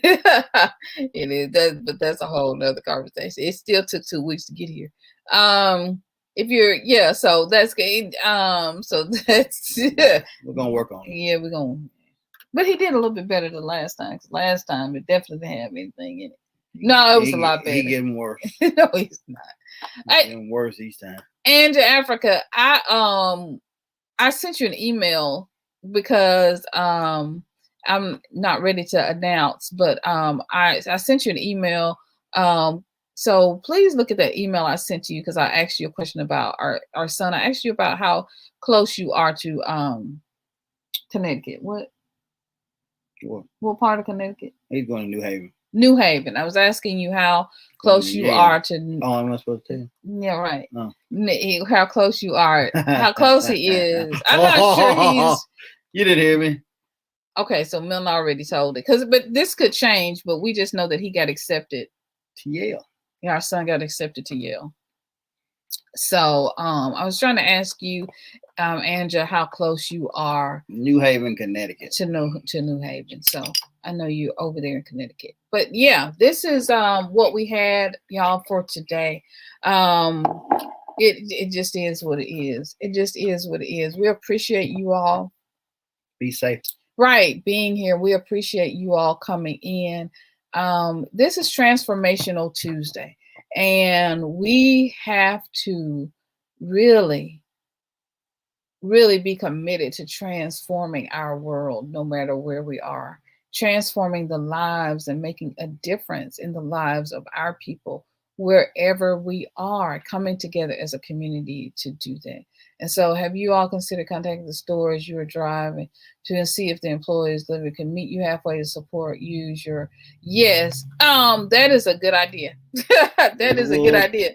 is that, but that's a whole nother conversation. It still took 2 weeks to get here. If you're so that's good. So that's we're gonna work on it. Yeah, we're gonna. But he did a little bit better than last time. Cause last time it definitely didn't have anything in it. No, it was a lot better. He getting worse. No, he's not. He's getting worse each time. And to Africa, I sent you an email because I'm not ready to announce, but I sent you an email. So please look at that email I sent to you because I asked you a question about our son. I asked you about how close you are to Connecticut. What part of Connecticut? He's going to New Haven. New Haven. I was asking you how close you are to. Oh, I'm not supposed to tell you. Yeah, right. No. How close you are. How close he is. I'm not sure he's. You didn't hear me. Okay, so Milton already told it. But this could change, but we just know that he got accepted to Yale. Yeah, our son got accepted to Yale. So I was trying to ask you, Angela, how close you are. New Haven, Connecticut. To New Haven. So I know you're over there in Connecticut. But yeah, this is what we had, y'all, for today. It just is what it is. It just is what it is. We appreciate you all. Be safe. Right, being here. We appreciate you all coming in. This is Transformational Tuesday, and we have to really be committed to transforming our world, no matter where we are, transforming the lives and making a difference in the lives of our people wherever we are, coming together as a community to do that. And so have you all considered contacting the stores you are driving to see if the employees literally can meet you halfway to support, use your, yes, that is a good idea. That is a good idea.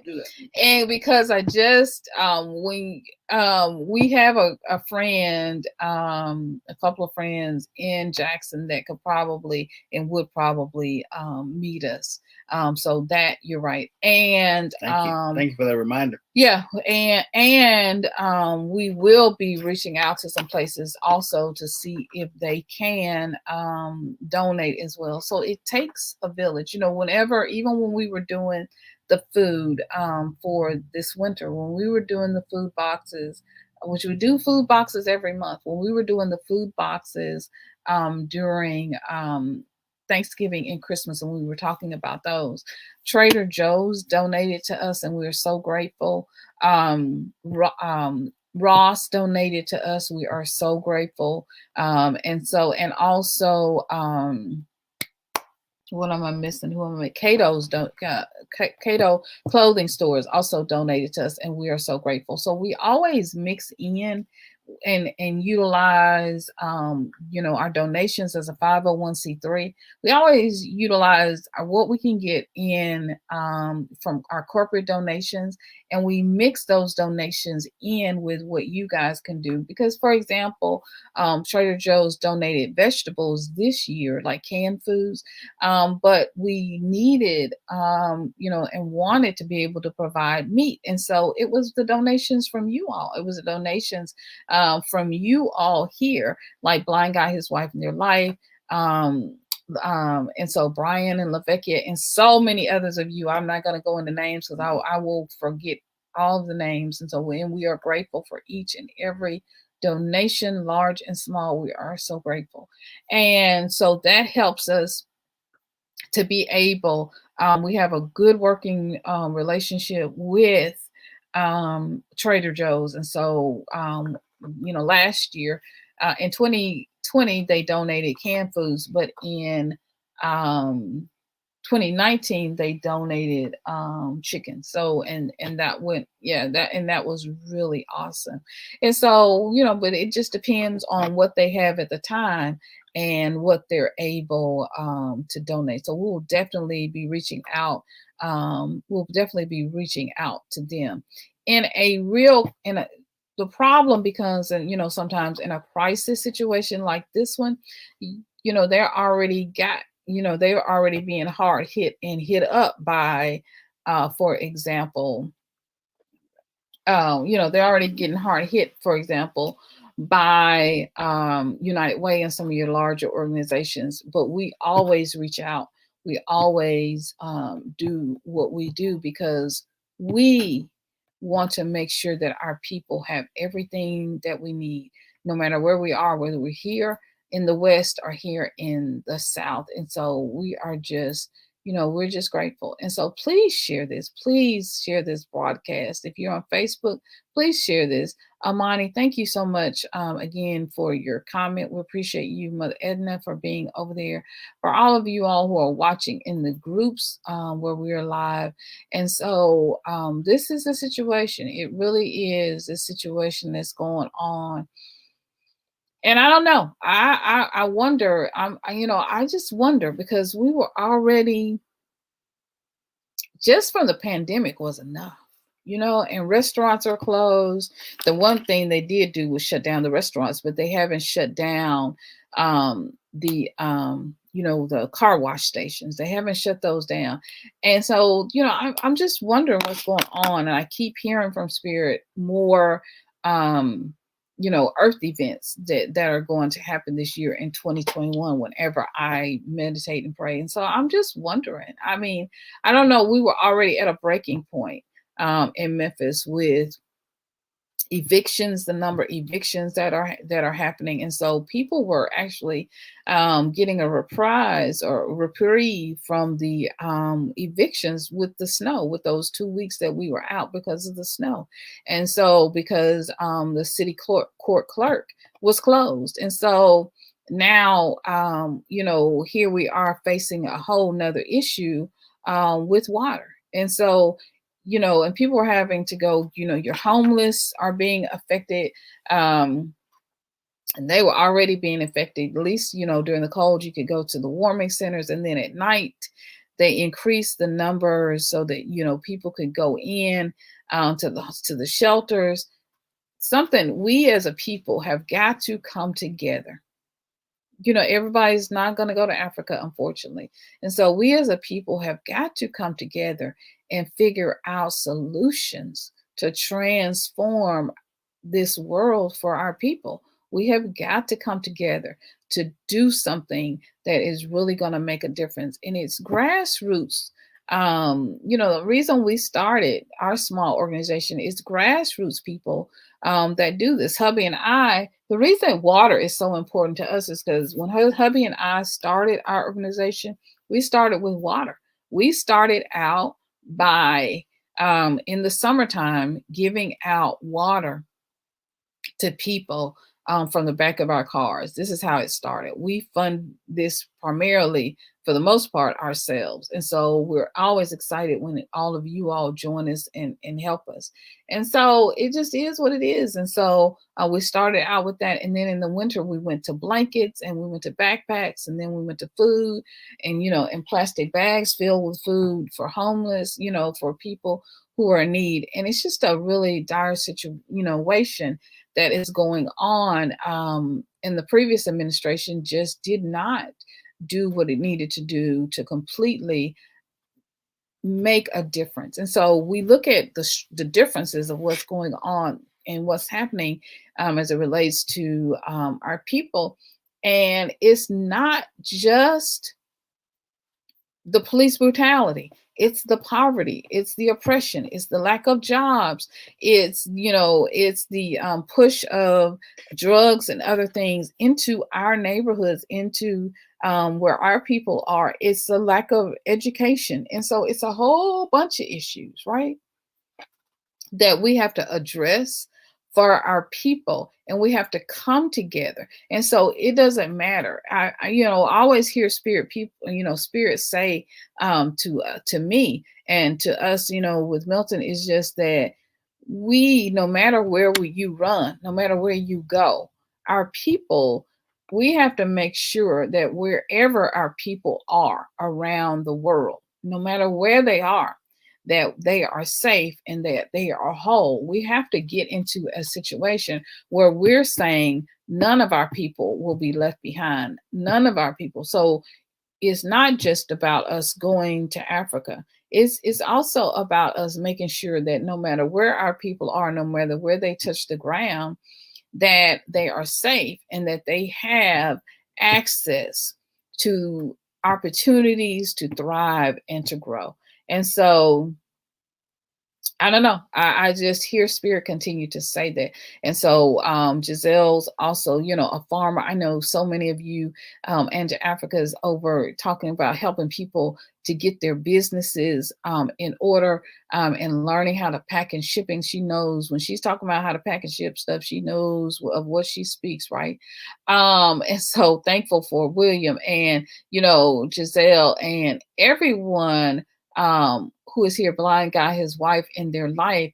And because I just, we have a friend, a couple of friends in Jackson that could probably and would probably meet us. So that you're right. And thank you for that reminder. Yeah, and we will be reaching out to some places also to see if they can donate as well. So it takes a village, even when we were doing the food for this winter, when we were doing the food boxes, which we do food boxes every month, when we were doing the food boxes during Thanksgiving and Christmas, and we were talking about those. Trader Joe's donated to us, and we are so grateful. Ross donated to us. We are so grateful. And also, what am I missing? Who am I? Cato clothing stores also donated to us, and we are so grateful. So we always mix in and utilize, our donations as a 501c3. We always utilize what we can get in from our corporate donations, and we mix those donations in with what you guys can do. Because, for example, Trader Joe's donated vegetables this year, like canned foods, but we needed, and wanted to be able to provide meat. And so it was the donations from you all. It was the donations from you all here, like Blind Guy, his wife, and their life. And so Brian and LaVecchia and so many others of you. I'm not going to go into names because I will forget all of the names. And so we are grateful for each and every donation, large and small. We are so grateful. And so that helps us to be able, we have a good working relationship with Trader Joe's. And so, last year in 2020, they donated canned foods, but in 2019 they donated chicken. So and that went, yeah, that was really awesome. And so, you know, but it just depends on what they have at the time and what they're able to donate. So we'll definitely be reaching out. We'll definitely be reaching out to them in the problem becomes, and you know, sometimes in a crisis situation like this one, you know, they're already being hard hit and hit up by, for example, you know, they're already getting hard hit, for example, by United Way and some of your larger organizations. But we always reach out. We always do what we do because we want to make sure that our people have everything that we need, no matter where we are, whether we're here in the West or here in the South. And so we are just, you know, we're just grateful. And so please share this. Please share this broadcast. If you're on Facebook, please share this. Amani, thank you so much again for your comment. We appreciate you, Mother Edna, for being over there. For all of you all who are watching in the groups where we are live. And so this is a situation. It really is a situation that's going on. And I don't know. I wonder. I just wonder because we were already, just from the pandemic was enough, you know, and restaurants are closed. The one thing they did do was shut down the restaurants, but they haven't shut down the car wash stations. They haven't shut those down. And so, you know, I'm just wondering what's going on. And I keep hearing from Spirit more earth events that are going to happen this year in 2021 whenever I meditate and pray. And so I'm just wondering, I mean, I don't know, we were already at a breaking point in Memphis with evictions, the number of evictions that are happening. And so people were actually getting a reprise or reprieve from the evictions with the snow, with those 2 weeks that we were out because of the snow. And so because the city court clerk was closed. And so now, here we are facing a whole nother issue with water. And so, and people are having to go, your homeless are being affected. And they were already being affected, at least, during the cold, you could go to the warming centers. And then at night, they increased the numbers so that, people could go in to the shelters. Something we as a people have got to come together. Everybody's not going to go to Africa, unfortunately. And so we as a people have got to come together and figure out solutions to transform this world for our people. We have got to come together to do something that is really going to make a difference. And it's grassroots. The reason we started our small organization is grassroots people that do this. Hubby and I, the reason water is so important to us is because when hubby and I started our organization, we started with water. We started out by, in the summertime, giving out water to people from the back of our cars. This is how it started. We fund this primarily, for the most part, ourselves. And so we're always excited when all of you all join us and help us. And so it just is what it is. And so we started out with that. And then in the winter, we went to blankets and we went to backpacks, and then we went to food and, and plastic bags filled with food for homeless, for people who are in need. And it's just a really dire situation that is going on. And the previous administration just did not do what it needed to do to completely make a difference. And so we look at the differences of what's going on and what's happening as it relates to our people. And it's not just the police brutality. It's the poverty, it's the oppression, it's the lack of jobs, it's the push of drugs and other things into our neighborhoods, into where our people are. It's the lack of education. And so it's a whole bunch of issues, right, that we have to address for our people, and we have to come together. And so it doesn't matter. I always hear spirit say to me and to us, with Milton, is just that no matter where you run, no matter where you go, our people, we have to make sure that wherever our people are around the world, no matter where they are, that they are safe and that they are whole. We have to get into a situation where we're saying none of our people will be left behind. None of our people. So it's not just about us going to Africa. It's also about us making sure that no matter where our people are, no matter where they touch the ground, that they are safe and that they have access to opportunities to thrive and to grow. And so I don't know. I just hear spirit continue to say that. And so Giselle's also, a farmer. I know so many of you and Africa is over talking about helping people to get their businesses in order and learning how to pack and shipping. She knows when she's talking about how to pack and ship stuff, she knows of what she speaks, right? And so thankful for William and, Giselle and everyone who is here, blind guy, his wife, in their life,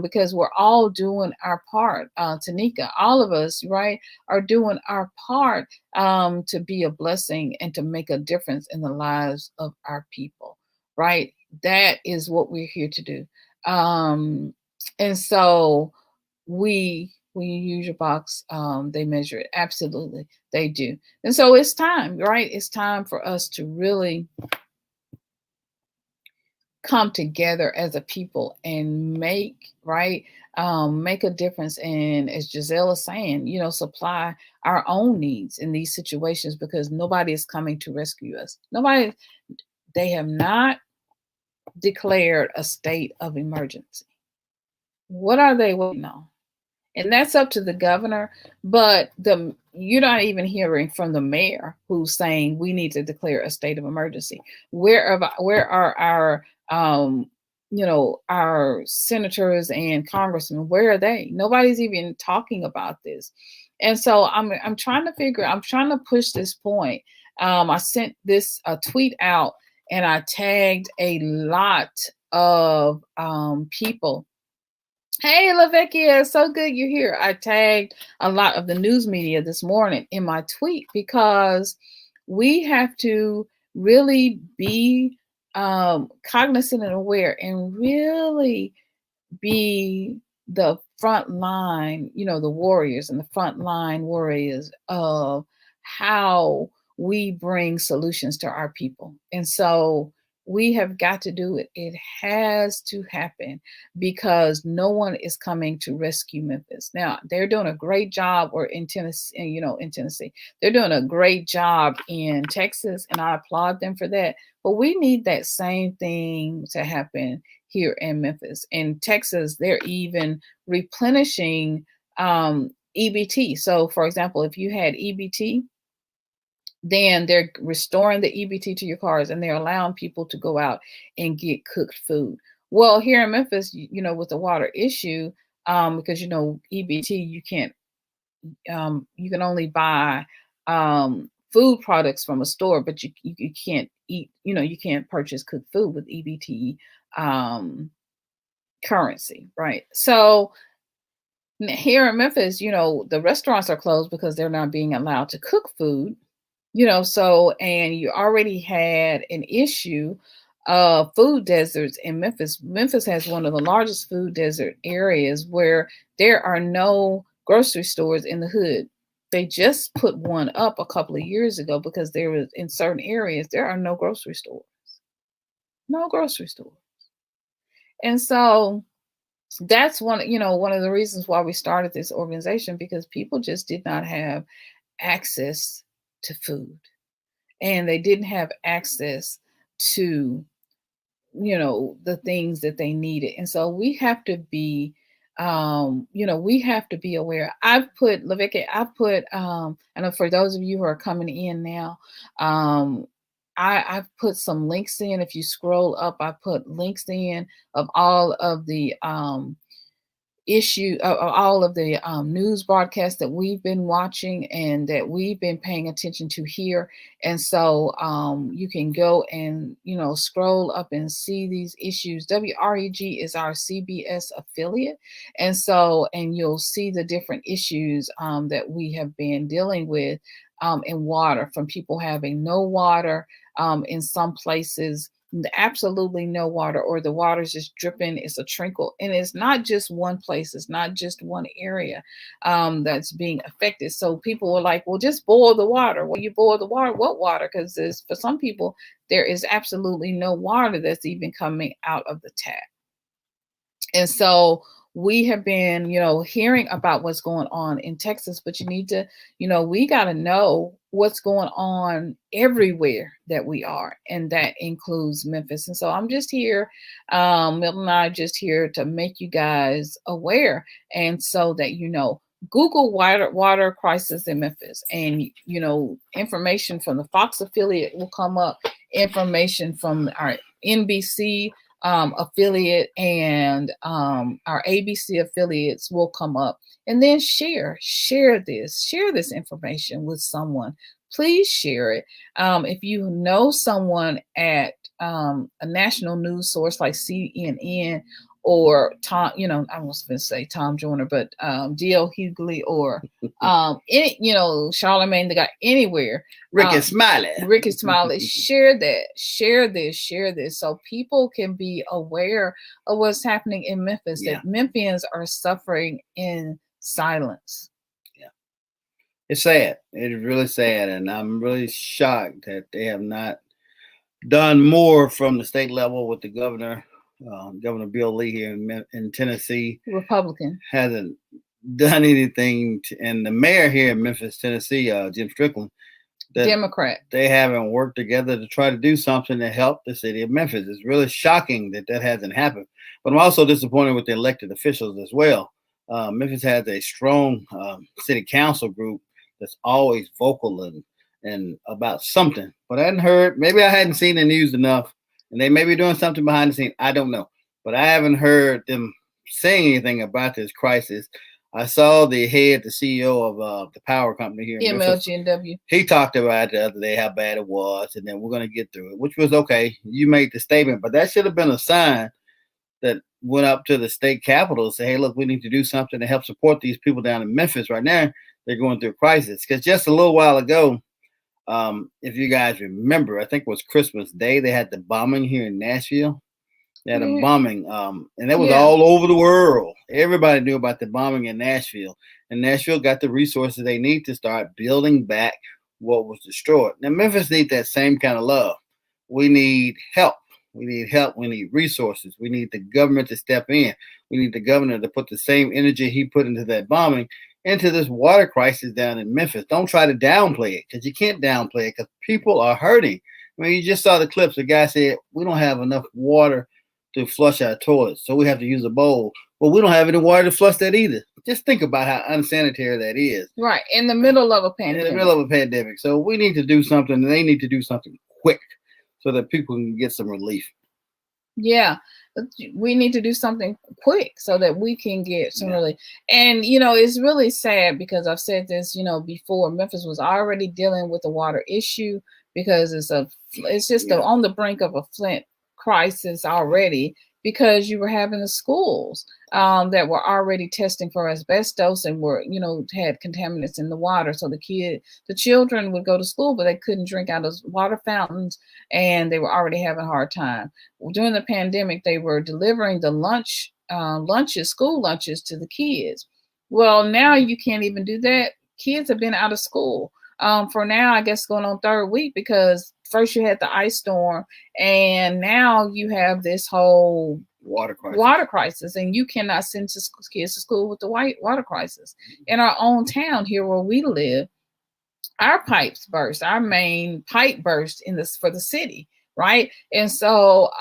because we're all doing our part. Tanika, all of us, right, are doing our part to be a blessing and to make a difference in the lives of our people, right? That is what we're here to do. And so when you use your box, they measure it. Absolutely, they do. And so it's time, right? It's time for us to really come together as a people and make a difference. And as Giselle is saying, supply our own needs in these situations, because nobody is coming to rescue us. They have not declared a state of emergency. What are they waiting on? And that's up to the governor, but you're not even hearing from the mayor who's saying we need to declare a state of emergency. Where are our our senators and congressmen? Where are they? Nobody's even talking about this. And so I'm trying to push this point. I sent this tweet out and I tagged a lot of people. Hey, Lavecchia, so good you're here. I tagged a lot of the news media this morning in my tweet because we have to really be cognizant and aware and really be the front line, the warriors and the front line warriors of how we bring solutions to our people. And so we have got to do it. It has to happen because no one is coming to rescue Memphis. Now, they're doing a great job, or in Tennessee, in Tennessee, they're doing a great job in Texas, and I applaud them for that. But we need that same thing to happen here in Memphis. In Texas, they're even replenishing EBT. So, for example, if you had EBT, then they're restoring the EBT to your cars, and they're allowing people to go out and get cooked food. Well, here in Memphis, with the water issue, because EBT, you can't, you can only buy food products from a store, but you can't eat, you can't purchase cooked food with EBT currency, right? So here in Memphis, the restaurants are closed because they're not being allowed to cook food. So, and you already had an issue of food deserts in Memphis. Memphis has one of the largest food desert areas where there are no grocery stores in the hood. They just put one up a couple of years ago because there was, in certain areas, there are no grocery stores. No grocery stores. And so that's one of the reasons why we started this organization, because people just did not have access to food, and they didn't have access to the things that they needed. And so we have to be we have to be aware. I've put I know for those of you who are coming in now, I've put some links in. If you scroll up, I put links in of all of the issue all of the news broadcasts that we've been watching and that we've been paying attention to here. And so you can go and, scroll up and see these issues. WREG is our CBS affiliate. And so, and you'll see the different issues that we have been dealing with in water, from people having no water in some places, absolutely no water, or the water's just dripping. It's a trickle, and it's not just one place, it's not just one area that's being affected. So people are like, well, just boil the water. Well, you boil the water, what water? Because for some people there is absolutely no water that's even coming out of the tap. And so we have been, hearing about what's going on in Texas, but you need to, we got to know what's going on everywhere that we are. And that includes Memphis. And so I'm just here, Milton and I are just here to make you guys aware. And so that, Google water crisis in Memphis, and, information from the Fox affiliate will come up, information from our NBC affiliate and our ABC affiliates will come up. And then share this information with someone. Please share it. If you know someone at a national news source like CNN, or Tom, I was going to say Tom Joyner, but D.L. Hughley, or Charlemagne the Guy, anywhere. Ricky Smiley. Share this, so people can be aware of what's happening in Memphis. Yeah. That Memphians are suffering in silence. Yeah, it's sad. It's really sad, and I'm really shocked that they have not done more from the state level with the governor. Governor Bill Lee here in Tennessee, Republican, hasn't done anything, and the mayor here in Memphis, Tennessee, Jim Strickland, Democrat, they haven't worked together to try to do something to help the city of Memphis. It's really shocking that hasn't happened. But I'm also disappointed with the elected officials as well. Memphis has a strong city council group that's always vocal and about something, but I hadn't heard. Maybe I hadn't seen the news enough. And they may be doing something behind the scenes. I don't know. But I haven't heard them saying anything about this crisis. I saw the CEO of the power company here in MLGNW. He talked about it the other day, how bad it was, and then we're going to get through it, which was okay. You made the statement, but that should have been a sign that went up to the state capitol and say, hey, look, we need to do something to help support these people down in Memphis right now. They're going through a crisis. Because just a little while ago, if you guys remember, I think it was Christmas Day, they had the bombing here in Nashville. They had a bombing, and that was all over the world. Everybody knew about the bombing in Nashville, and Nashville got the resources they need to start building back what was destroyed. Now, Memphis needs that same kind of love. We need help. We need resources. We need the government to step in. We need the governor to put the same energy he put into that bombing into this water crisis down in Memphis. Don't try to downplay it, because you can't downplay it, because people are hurting. I mean, you just saw the clips. The guy said, we don't have enough water to flush our toilets, so we have to use a bowl. Well, we don't have any water to flush that either. Just think about how unsanitary that is. Right, in the middle of a pandemic. So we need to do something, and they need to do something quick so that people can get some relief. Yeah, we need to do something quick so that we can get some relief. And, it's really sad, because I've said this, before. Memphis was already dealing with the water issue, because it's just on the brink of a Flint crisis already, because you were having the schools that were already testing for asbestos and were, had contaminants in the water. So the children would go to school, but they couldn't drink out of water fountains, and they were already having a hard time. During the pandemic, they were delivering the school lunches to the kids. Well, now you can't even do that. Kids have been out of school for now, I guess, going on third week, because first you had the ice storm, and now you have this whole water crisis, and you cannot send kids to school with the water crisis. In our own town here where we live, our pipes burst. Our main pipe burst for the city, right? And so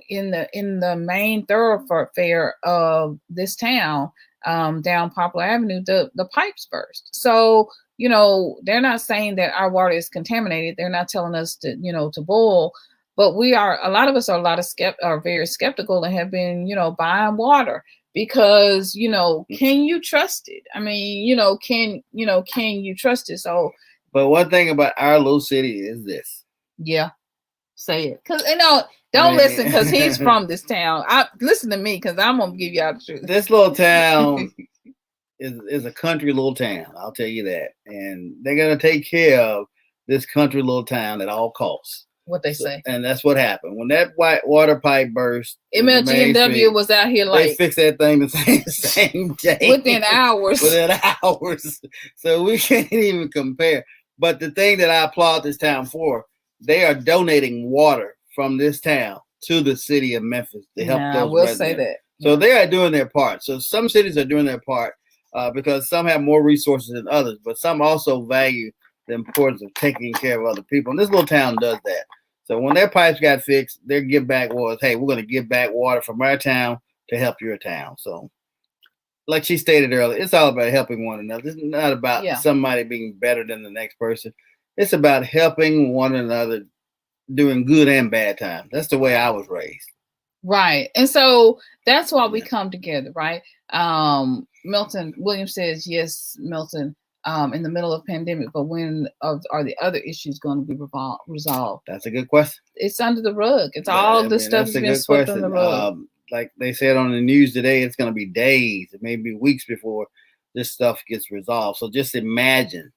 in the main thoroughfare of this town, down Poplar Avenue, the pipes burst. So they're not saying that our water is contaminated. They're not telling us to to boil, but a lot of us are very skeptical, and have been buying water, because, can you trust it? I mean, can you trust it? So, but one thing about our little city is this. Yeah, say it. Because, don't listen because he's from this town. Listen to me because I'm going to give y'all the truth. This little town is a country little town. I'll tell you that. And they're going to take care of this country little town at all costs. What they say. And that's what happened. When that white water pipe burst, MLGNW was out here like... They fixed that thing the same day. Within hours. Within hours. So we can't even compare. But the thing that I applaud this town for, they are donating water from this town to the city of Memphis to help those I will residents. say that. So they are doing their part. So some cities are doing their part because some have more resources than others, but some also value the importance of taking care of other people. And this little town does that. So when their pipes got fixed, their give back was, hey, we're going to give back water from our town to help your town. So like she stated earlier, it's all about helping one another. It's not about somebody being better than the next person. It's about helping one another during good and bad times. That's the way I was raised. Right. And so that's why we come together, right? Milton Williams says, yes, Milton, in the middle of pandemic, but when are the other issues going to be resolved? That's a good question. It's under the rug. It's all the stuff that's been swept under the rug. Like they said on the news today, it's going to be days, maybe weeks before this stuff gets resolved. So just imagine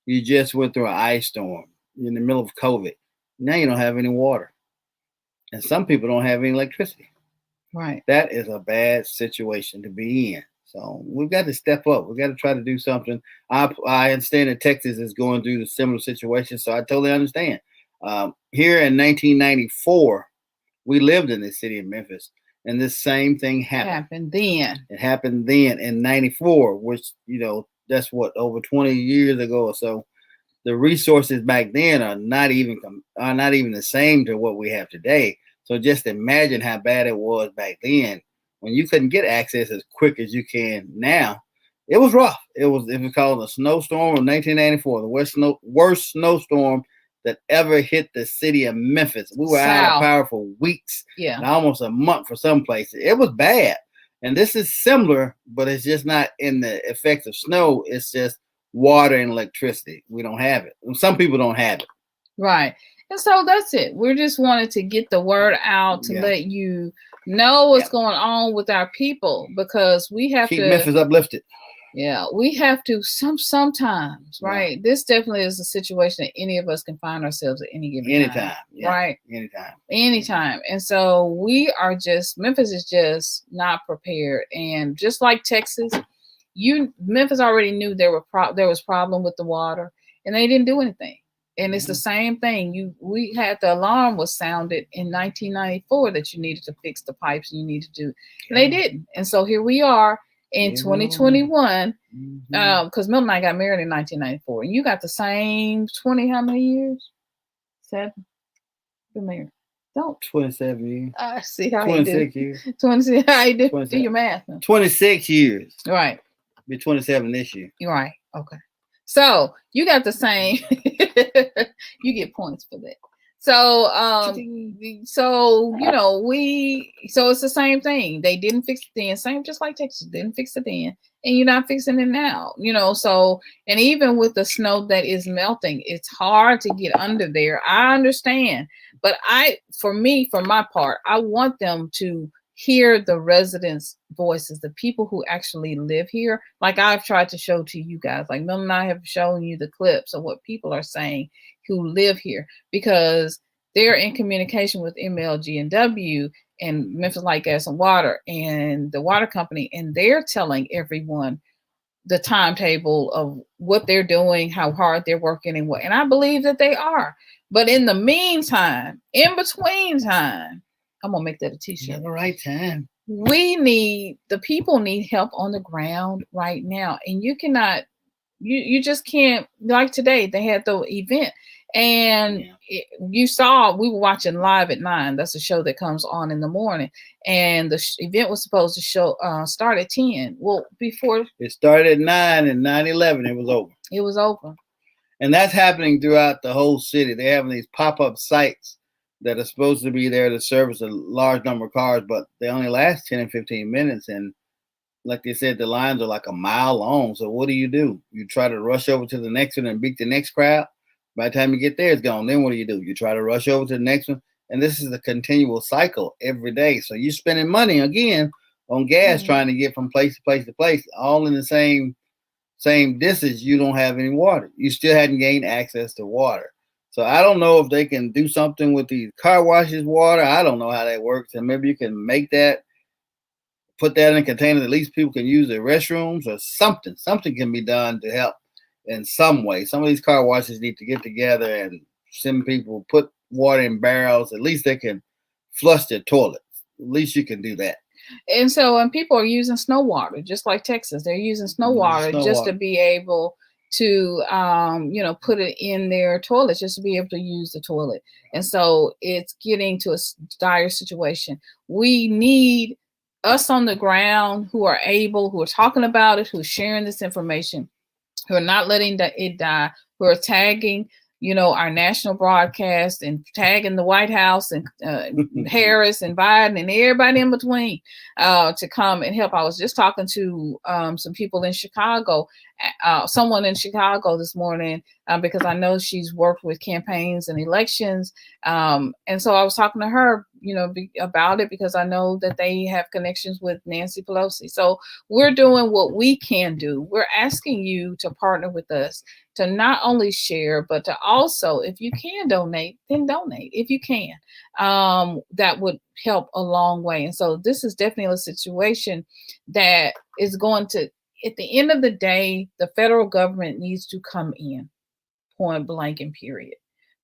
you just went through an ice storm in the middle of COVID. Now you don't have any water. And some people don't have any electricity. Right. That is a bad situation to be in. So we've got to step up. We've got to try to do something. I understand that Texas is going through the similar situation, so I totally understand. Here in 1994, we lived in the city of Memphis, and this same thing happened. It happened then in 94, which, that's what, over 20 years ago or so. The resources back then are not even the same to what we have today. So just imagine how bad it was back then when you couldn't get access as quick as you can now. It was rough. It was called a snowstorm of 1994, the worst snowstorm that ever hit the city of Memphis. We were out of power for weeks, and almost a month for some places. It was bad. And this is similar, but it's just not in the effects of snow. It's just water and electricity. We don't have it. Some people don't have it. Right. And so that's it. We just wanted to get the word out to let you know what's going on with our people, because we have to keep Memphis uplifted. Yeah, we have to sometimes, right? This definitely is a situation that any of us can find ourselves at any given time. Right? Anytime. And so Memphis is just not prepared. And just like Texas, Memphis already knew there was problem with the water, and they didn't do anything. And it's the same thing. We had the alarm was sounded in 1994 that you needed to fix the pipes and you needed to do, and they didn't. And so here we are in 2021, because Milton and I got married in 1994, and you got the same 20 how many years? 7. Been married. Don't 27 years. I see how 26 you do. years. 26. How you do? Do your math. 26 years. Right. Be 27 this year. You're right. Okay. So you got the same. You get points for that. So it's the same thing. They didn't fix it then. Same, just like Texas didn't fix it then, and you're not fixing it now. So, and even with the snow that is melting, it's hard to get under there. I understand, but for my part, I want them to hear the residents' voices, the people who actually live here. Like I've tried to show to you guys, like Mel and I have shown you the clips of what people are saying who live here, because they're in communication with MLGNW and Memphis Light, Gas and Water and the water company, and they're telling everyone the timetable of what they're doing, how hard they're working, and what. And I believe that they are. But in the meantime, in between time, I'm gonna make that a t-shirt. The right time. The people need help on the ground right now, and you cannot. You just can't. Like today, they had the event, and we were watching Live at 9. That's a show that comes on in the morning, and the event was supposed to start at 10. Well, before it started at 9 and 9:11, it was over. It was over, and that's happening throughout the whole city. They're having these pop-up sites that are supposed to be there to service a large number of cars, but they only last 10 and 15 minutes, and like they said, the lines are like a mile long. So what do? You try to rush over to the next one and beat the next crowd. By the time you get there, it's gone. Then what do? You try to rush over to the next one. And this is a continual cycle every day. So you're spending money again on gas trying to get from place to place to place, all in the same distance. You don't have any water. You still hadn't gained access to water. So I don't know if they can do something with these car washes water. I don't know how that works. And maybe you can make that, put that in a container that at least people can use their restrooms or something. Something can be done to help in some way. Some of these car washes need to get together and send people, put water in barrels. At least they can flush their toilets. At least you can do that. And so, and people are using snow water, just like Texas. They're using snow water to be able to, put it in their toilets, just to be able to use the toilet. And so it's getting to a dire situation. We need us on the ground who are talking about it, who are sharing this information, who are not letting it die, who are tagging, our national broadcast and tagging the White House and Harris and Biden and everybody in between to come and help. I was just talking to some people in Chicago, someone in Chicago this morning, because I know she's worked with campaigns and elections. And so I was talking to her, about it, because I know that they have connections with Nancy Pelosi. So we're doing what we can do. We're asking you to partner with us to not only share, but to also, if you can donate, then donate. If you can, that would help a long way. And so this is definitely a situation that is going to, at the end of the day, the federal government needs to come in, point blank and period.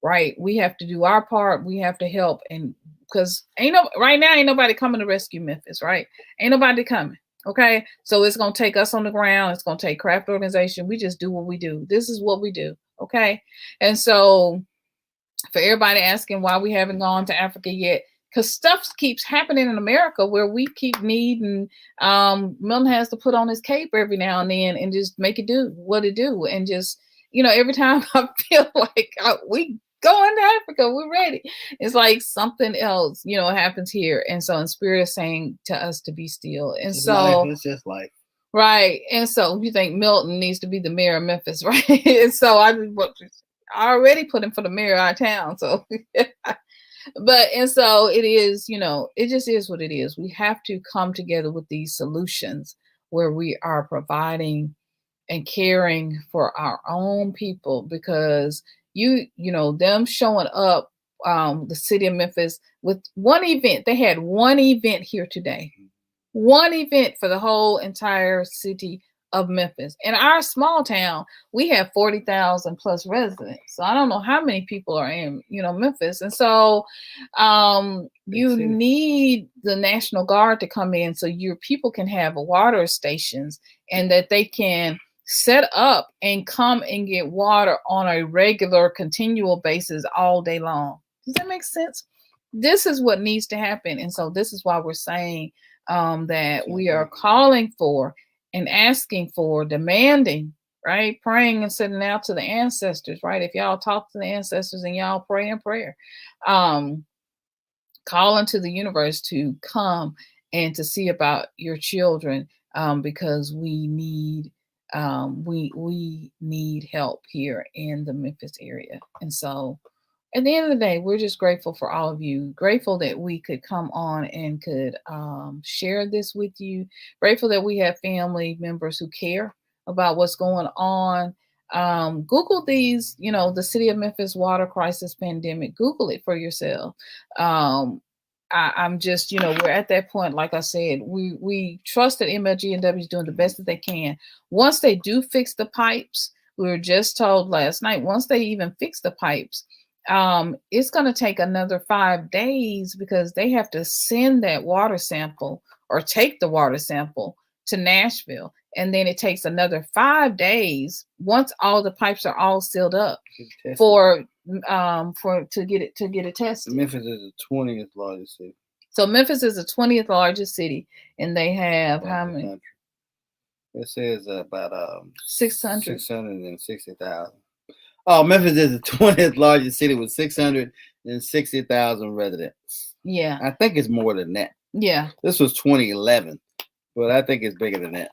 Right? We have to do our part. We have to help, and because right now ain't nobody coming to rescue Memphis, right? Ain't nobody coming. Okay, so it's gonna take us on the ground. It's gonna take craft organization. We just do what we do. This is what we do. Okay, and so for everybody asking why we haven't gone to Africa yet, because stuff keeps happening in America where we keep needing. Milton has to put on his cape every now and then and just make it do what it do, and just every time I feel like we going to Africa, we're ready. It's like something else, happens here. And so in spirit is saying to us to be still. And it's just like, right. And so you think Milton needs to be the mayor of Memphis, right? And so I already put him for the mayor of our town. So, and so it is, it just is what it is. We have to come together with these solutions where we are providing and caring for our own people, because them showing up, the city of Memphis with one event. They had one event here today, one event for the whole entire city of Memphis. In our small town, we have 40,000 plus residents. So I don't know how many people are in, Memphis. And so you need the National Guard to come in so your people can have water stations and that they can set up and come and get water on a regular, continual basis all day long. Does that make sense? This is what needs to happen. And so this is why we're saying that we are calling for and asking for, demanding, right? Praying and sending out to the ancestors, right? If y'all talk to the ancestors and y'all pray in prayer, calling to the universe to come and to see about your children, because we need help here in the Memphis area. And so at the end of the day, we're just grateful for all of you, grateful that we could come on and could share this with you, grateful that we have family members who care about what's going on. Google these, the city of Memphis water crisis pandemic. Google it for yourself. I'm just, we're at that point. Like I said, we trust that MLG&W is doing the best that they can. Once they do fix the pipes, we were just told last night, once they even fix the pipes, it's going to take another 5 days because they have to send that water sample or take the water sample to Nashville. And then it takes another 5 days once all the pipes are all sealed up to get it tested. Memphis is the 20th largest city. So Memphis is the 20th largest city, and they have how many? It says about 660,000. Oh, Memphis is the 20th largest city with 660,000 residents. Yeah, I think it's more than that. Yeah, this was 2011. but I think it's bigger than that.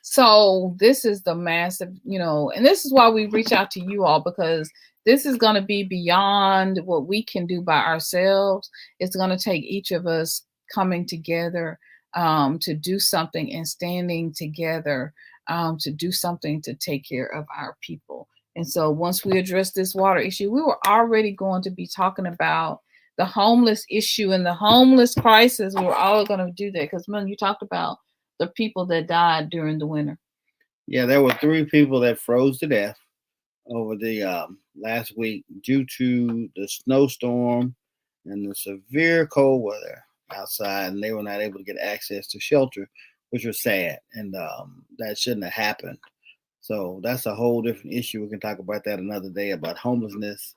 So this is the massive, and this is why we reach out to you all, because this is going to be beyond what we can do by ourselves. It's going to take each of us coming together to do something and standing together to do something to take care of our people. And so once we address this water issue, we were already going to be talking about the homeless issue and the homeless crisis. We were all going to do that because, man, you talked about the people that died during the winter. Yeah, there were 3 people that froze to death over the last week due to the snowstorm and the severe cold weather outside, and they were not able to get access to shelter, which was sad, and that shouldn't have happened. So that's a whole different issue. We can talk about that another day, about homelessness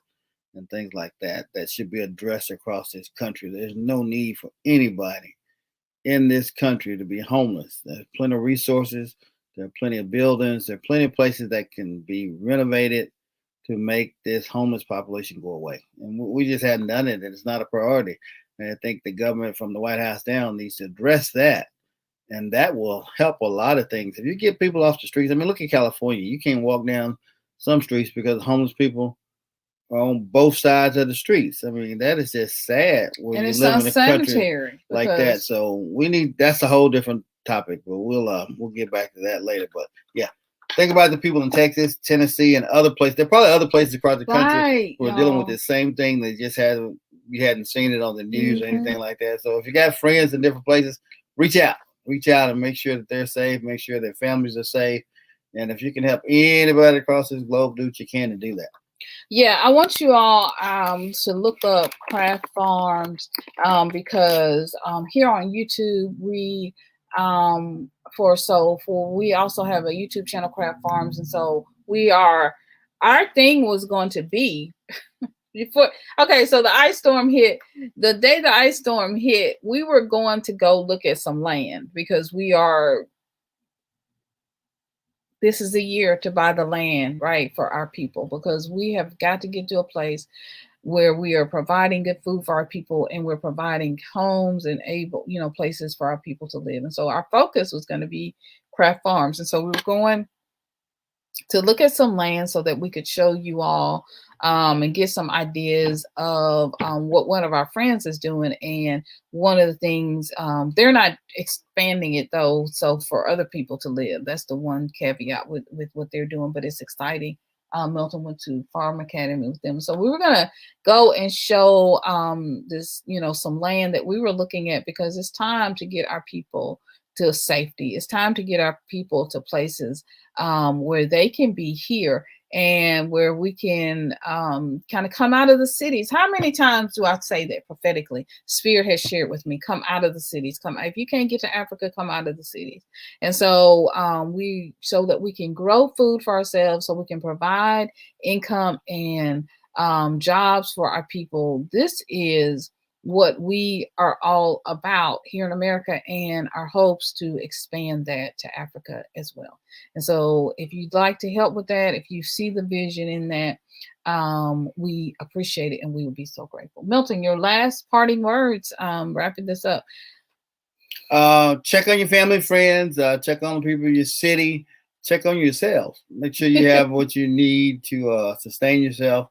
and things like that should be addressed across this country. There's no need for anybody in this country to be homeless. There's plenty of resources. There are plenty of buildings. There are plenty of places that can be renovated to make this homeless population go away. And we just hadn't done it, and it's not a priority. And I think the government from the White House down needs to address that. And that will help a lot of things. If you get people off the streets, I mean, look at California. You can't walk down some streets because homeless people are on both sides of the streets. I mean, that is just sad when and you it's live in a country unsanitary like that. So that's a whole different topic, but we'll get back to that later. But yeah, think about the people in Texas, Tennessee, and other places. There are probably other places across the country who are dealing with the same thing. They just you hadn't seen it on the news or anything like that. So if you got friends in different places, reach out and make sure that they're safe, make sure their families are safe. And if you can help anybody across this globe, do what you can to do that. Yeah, I want you all to look up Craft Farms because here on YouTube we we also have a YouTube channel, Craft Farms, and so our thing was going to be so the ice storm hit. The day the ice storm hit, we were going to go look at some land because this is the year to buy the land, right, for our people, because we have got to get to a place where we are providing good food for our people and we're providing homes and places for our people to live. And so our focus was going to be Craft Farms. And so we were going to look at some land so that we could show you all and get some ideas of what one of our friends is doing. And one of the things, they're not expanding it though, so for other people to live. That's the one caveat with what they're doing, but it's exciting. Milton went to Farm Academy with them. So we were going to go and show this, some land that we were looking at, because it's time to get our people to safety. It's time to get our people to places where they can be here and where we can kind of come out of the cities. How many times do I say that prophetically? Spirit has shared with me, come out of the cities. If you can't get to Africa, come out of the cities. And so so that we can grow food for ourselves, so we can provide income and jobs for our people. This is what we are all about here in America, and our hopes to expand that to Africa as well. And so if you'd like to help with that, if you see the vision in that, we appreciate it and we would be so grateful. Milton, your last parting words, wrapping this up. Check on your family, friends, check on the people in your city, check on yourself. Make sure you have what you need to sustain yourself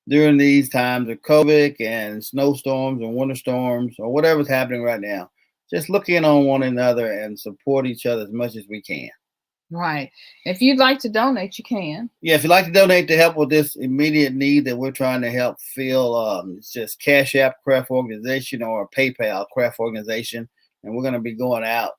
during these times of COVID and snowstorms and winter storms or whatever's happening right now. Just look in on one another and support each other as much as we can. Right. If you'd like to donate, you can. Yeah, if you'd like to donate to help with this immediate need that we're trying to help fill, it's just Cash App Craft Organization or PayPal Craft Organization. And we're going to be going out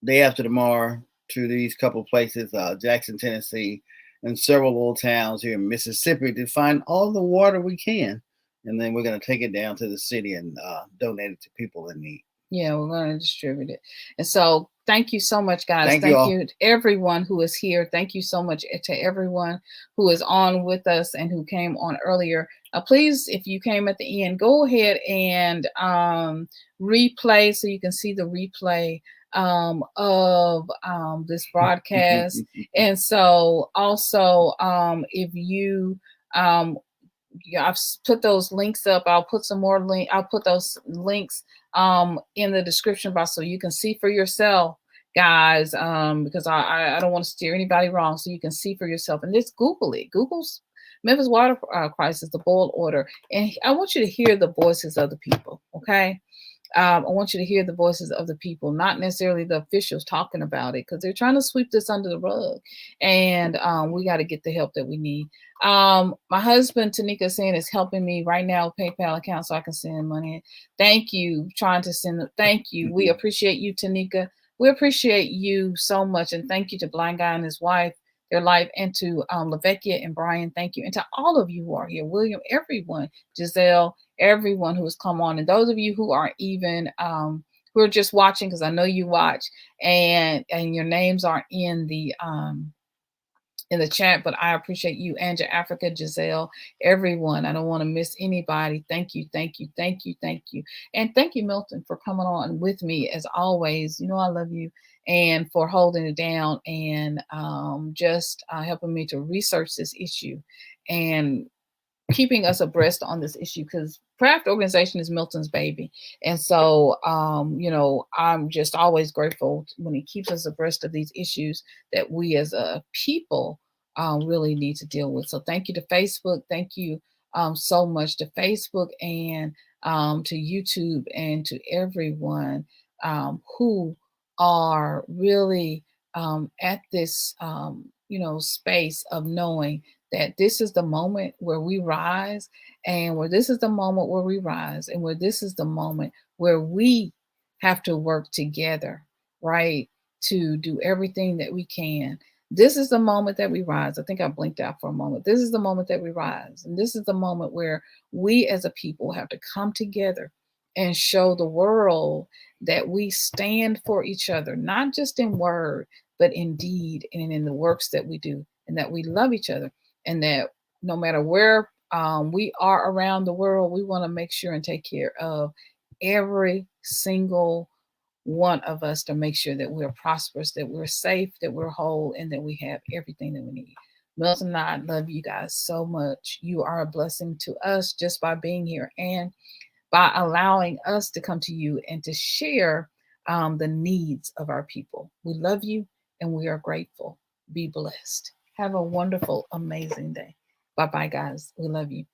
day after tomorrow to these couple of places, Jackson, Tennessee, and several little towns here in Mississippi to find all the water we can. And then we're going to take it down to the city and donate it to people in need. Yeah, we're going to distribute it. And so thank you so much, guys. Thank you to everyone who is here. Thank you so much to everyone who is on with us and who came on earlier. Please, if you came at the end, go ahead and replay so you can see the replay of this broadcast. And so also if you yeah, put those links up. I'll put some more link. I'll put those links in the description box so you can see for yourself, guys. Because I don't want to steer anybody wrong, so you can see for yourself and just Google it. Google's Memphis water crisis, the boil order, and I want you to hear the voices of the people. Okay. I want you to hear the voices of the people, not necessarily the officials talking about it, because they're trying to sweep this under the rug. And we got to get the help that we need. My husband, Tanika, saying is helping me right now with PayPal account so I can send money. Thank you. Trying to send. Thank you. We appreciate you, Tanika. We appreciate you so much. And thank you to Blind Guy and his wife, their life, and to Lavecchia and Brian. Thank you. And to all of you who are here, William, everyone, Giselle, everyone who has come on, and those of you who are even who are just watching, because I know you watch, and your names aren't in the chat, but I appreciate you, Anja, Africa, Giselle, everyone. I don't want to miss anybody. Thank you, thank you, thank you, thank you. And thank you, Milton, for coming on with me as always. You know I love you, and for holding it down and just helping me to research this issue and keeping us abreast on this issue, because craft organization is Milton's baby. And so, you know, I'm just always grateful when he keeps us abreast of these issues that we as a people really need to deal with. So thank you to Facebook. Thank you so much to Facebook and to YouTube and to everyone who are really at this, you know, space of knowing that this is the moment where we rise, and where this is the moment where we rise, and where this is the moment where we have to work together, right, to do everything that we can. This is the moment that we rise. I think I blinked out for a moment. This is the moment that we rise. And this is the moment where we as a people have to come together and show the world that we stand for each other, not just in word, but in deed and in the works that we do, and that we love each other. And that no matter where we are around the world, we want to make sure and take care of every single one of us to make sure that we're prosperous, that we're safe, that we're whole, and that we have everything that we need. Milton and I love you guys so much. You are a blessing to us just by being here and by allowing us to come to you and to share the needs of our people. We love you and we are grateful. Be blessed. Have a wonderful, amazing day. Bye-bye, guys. We love you.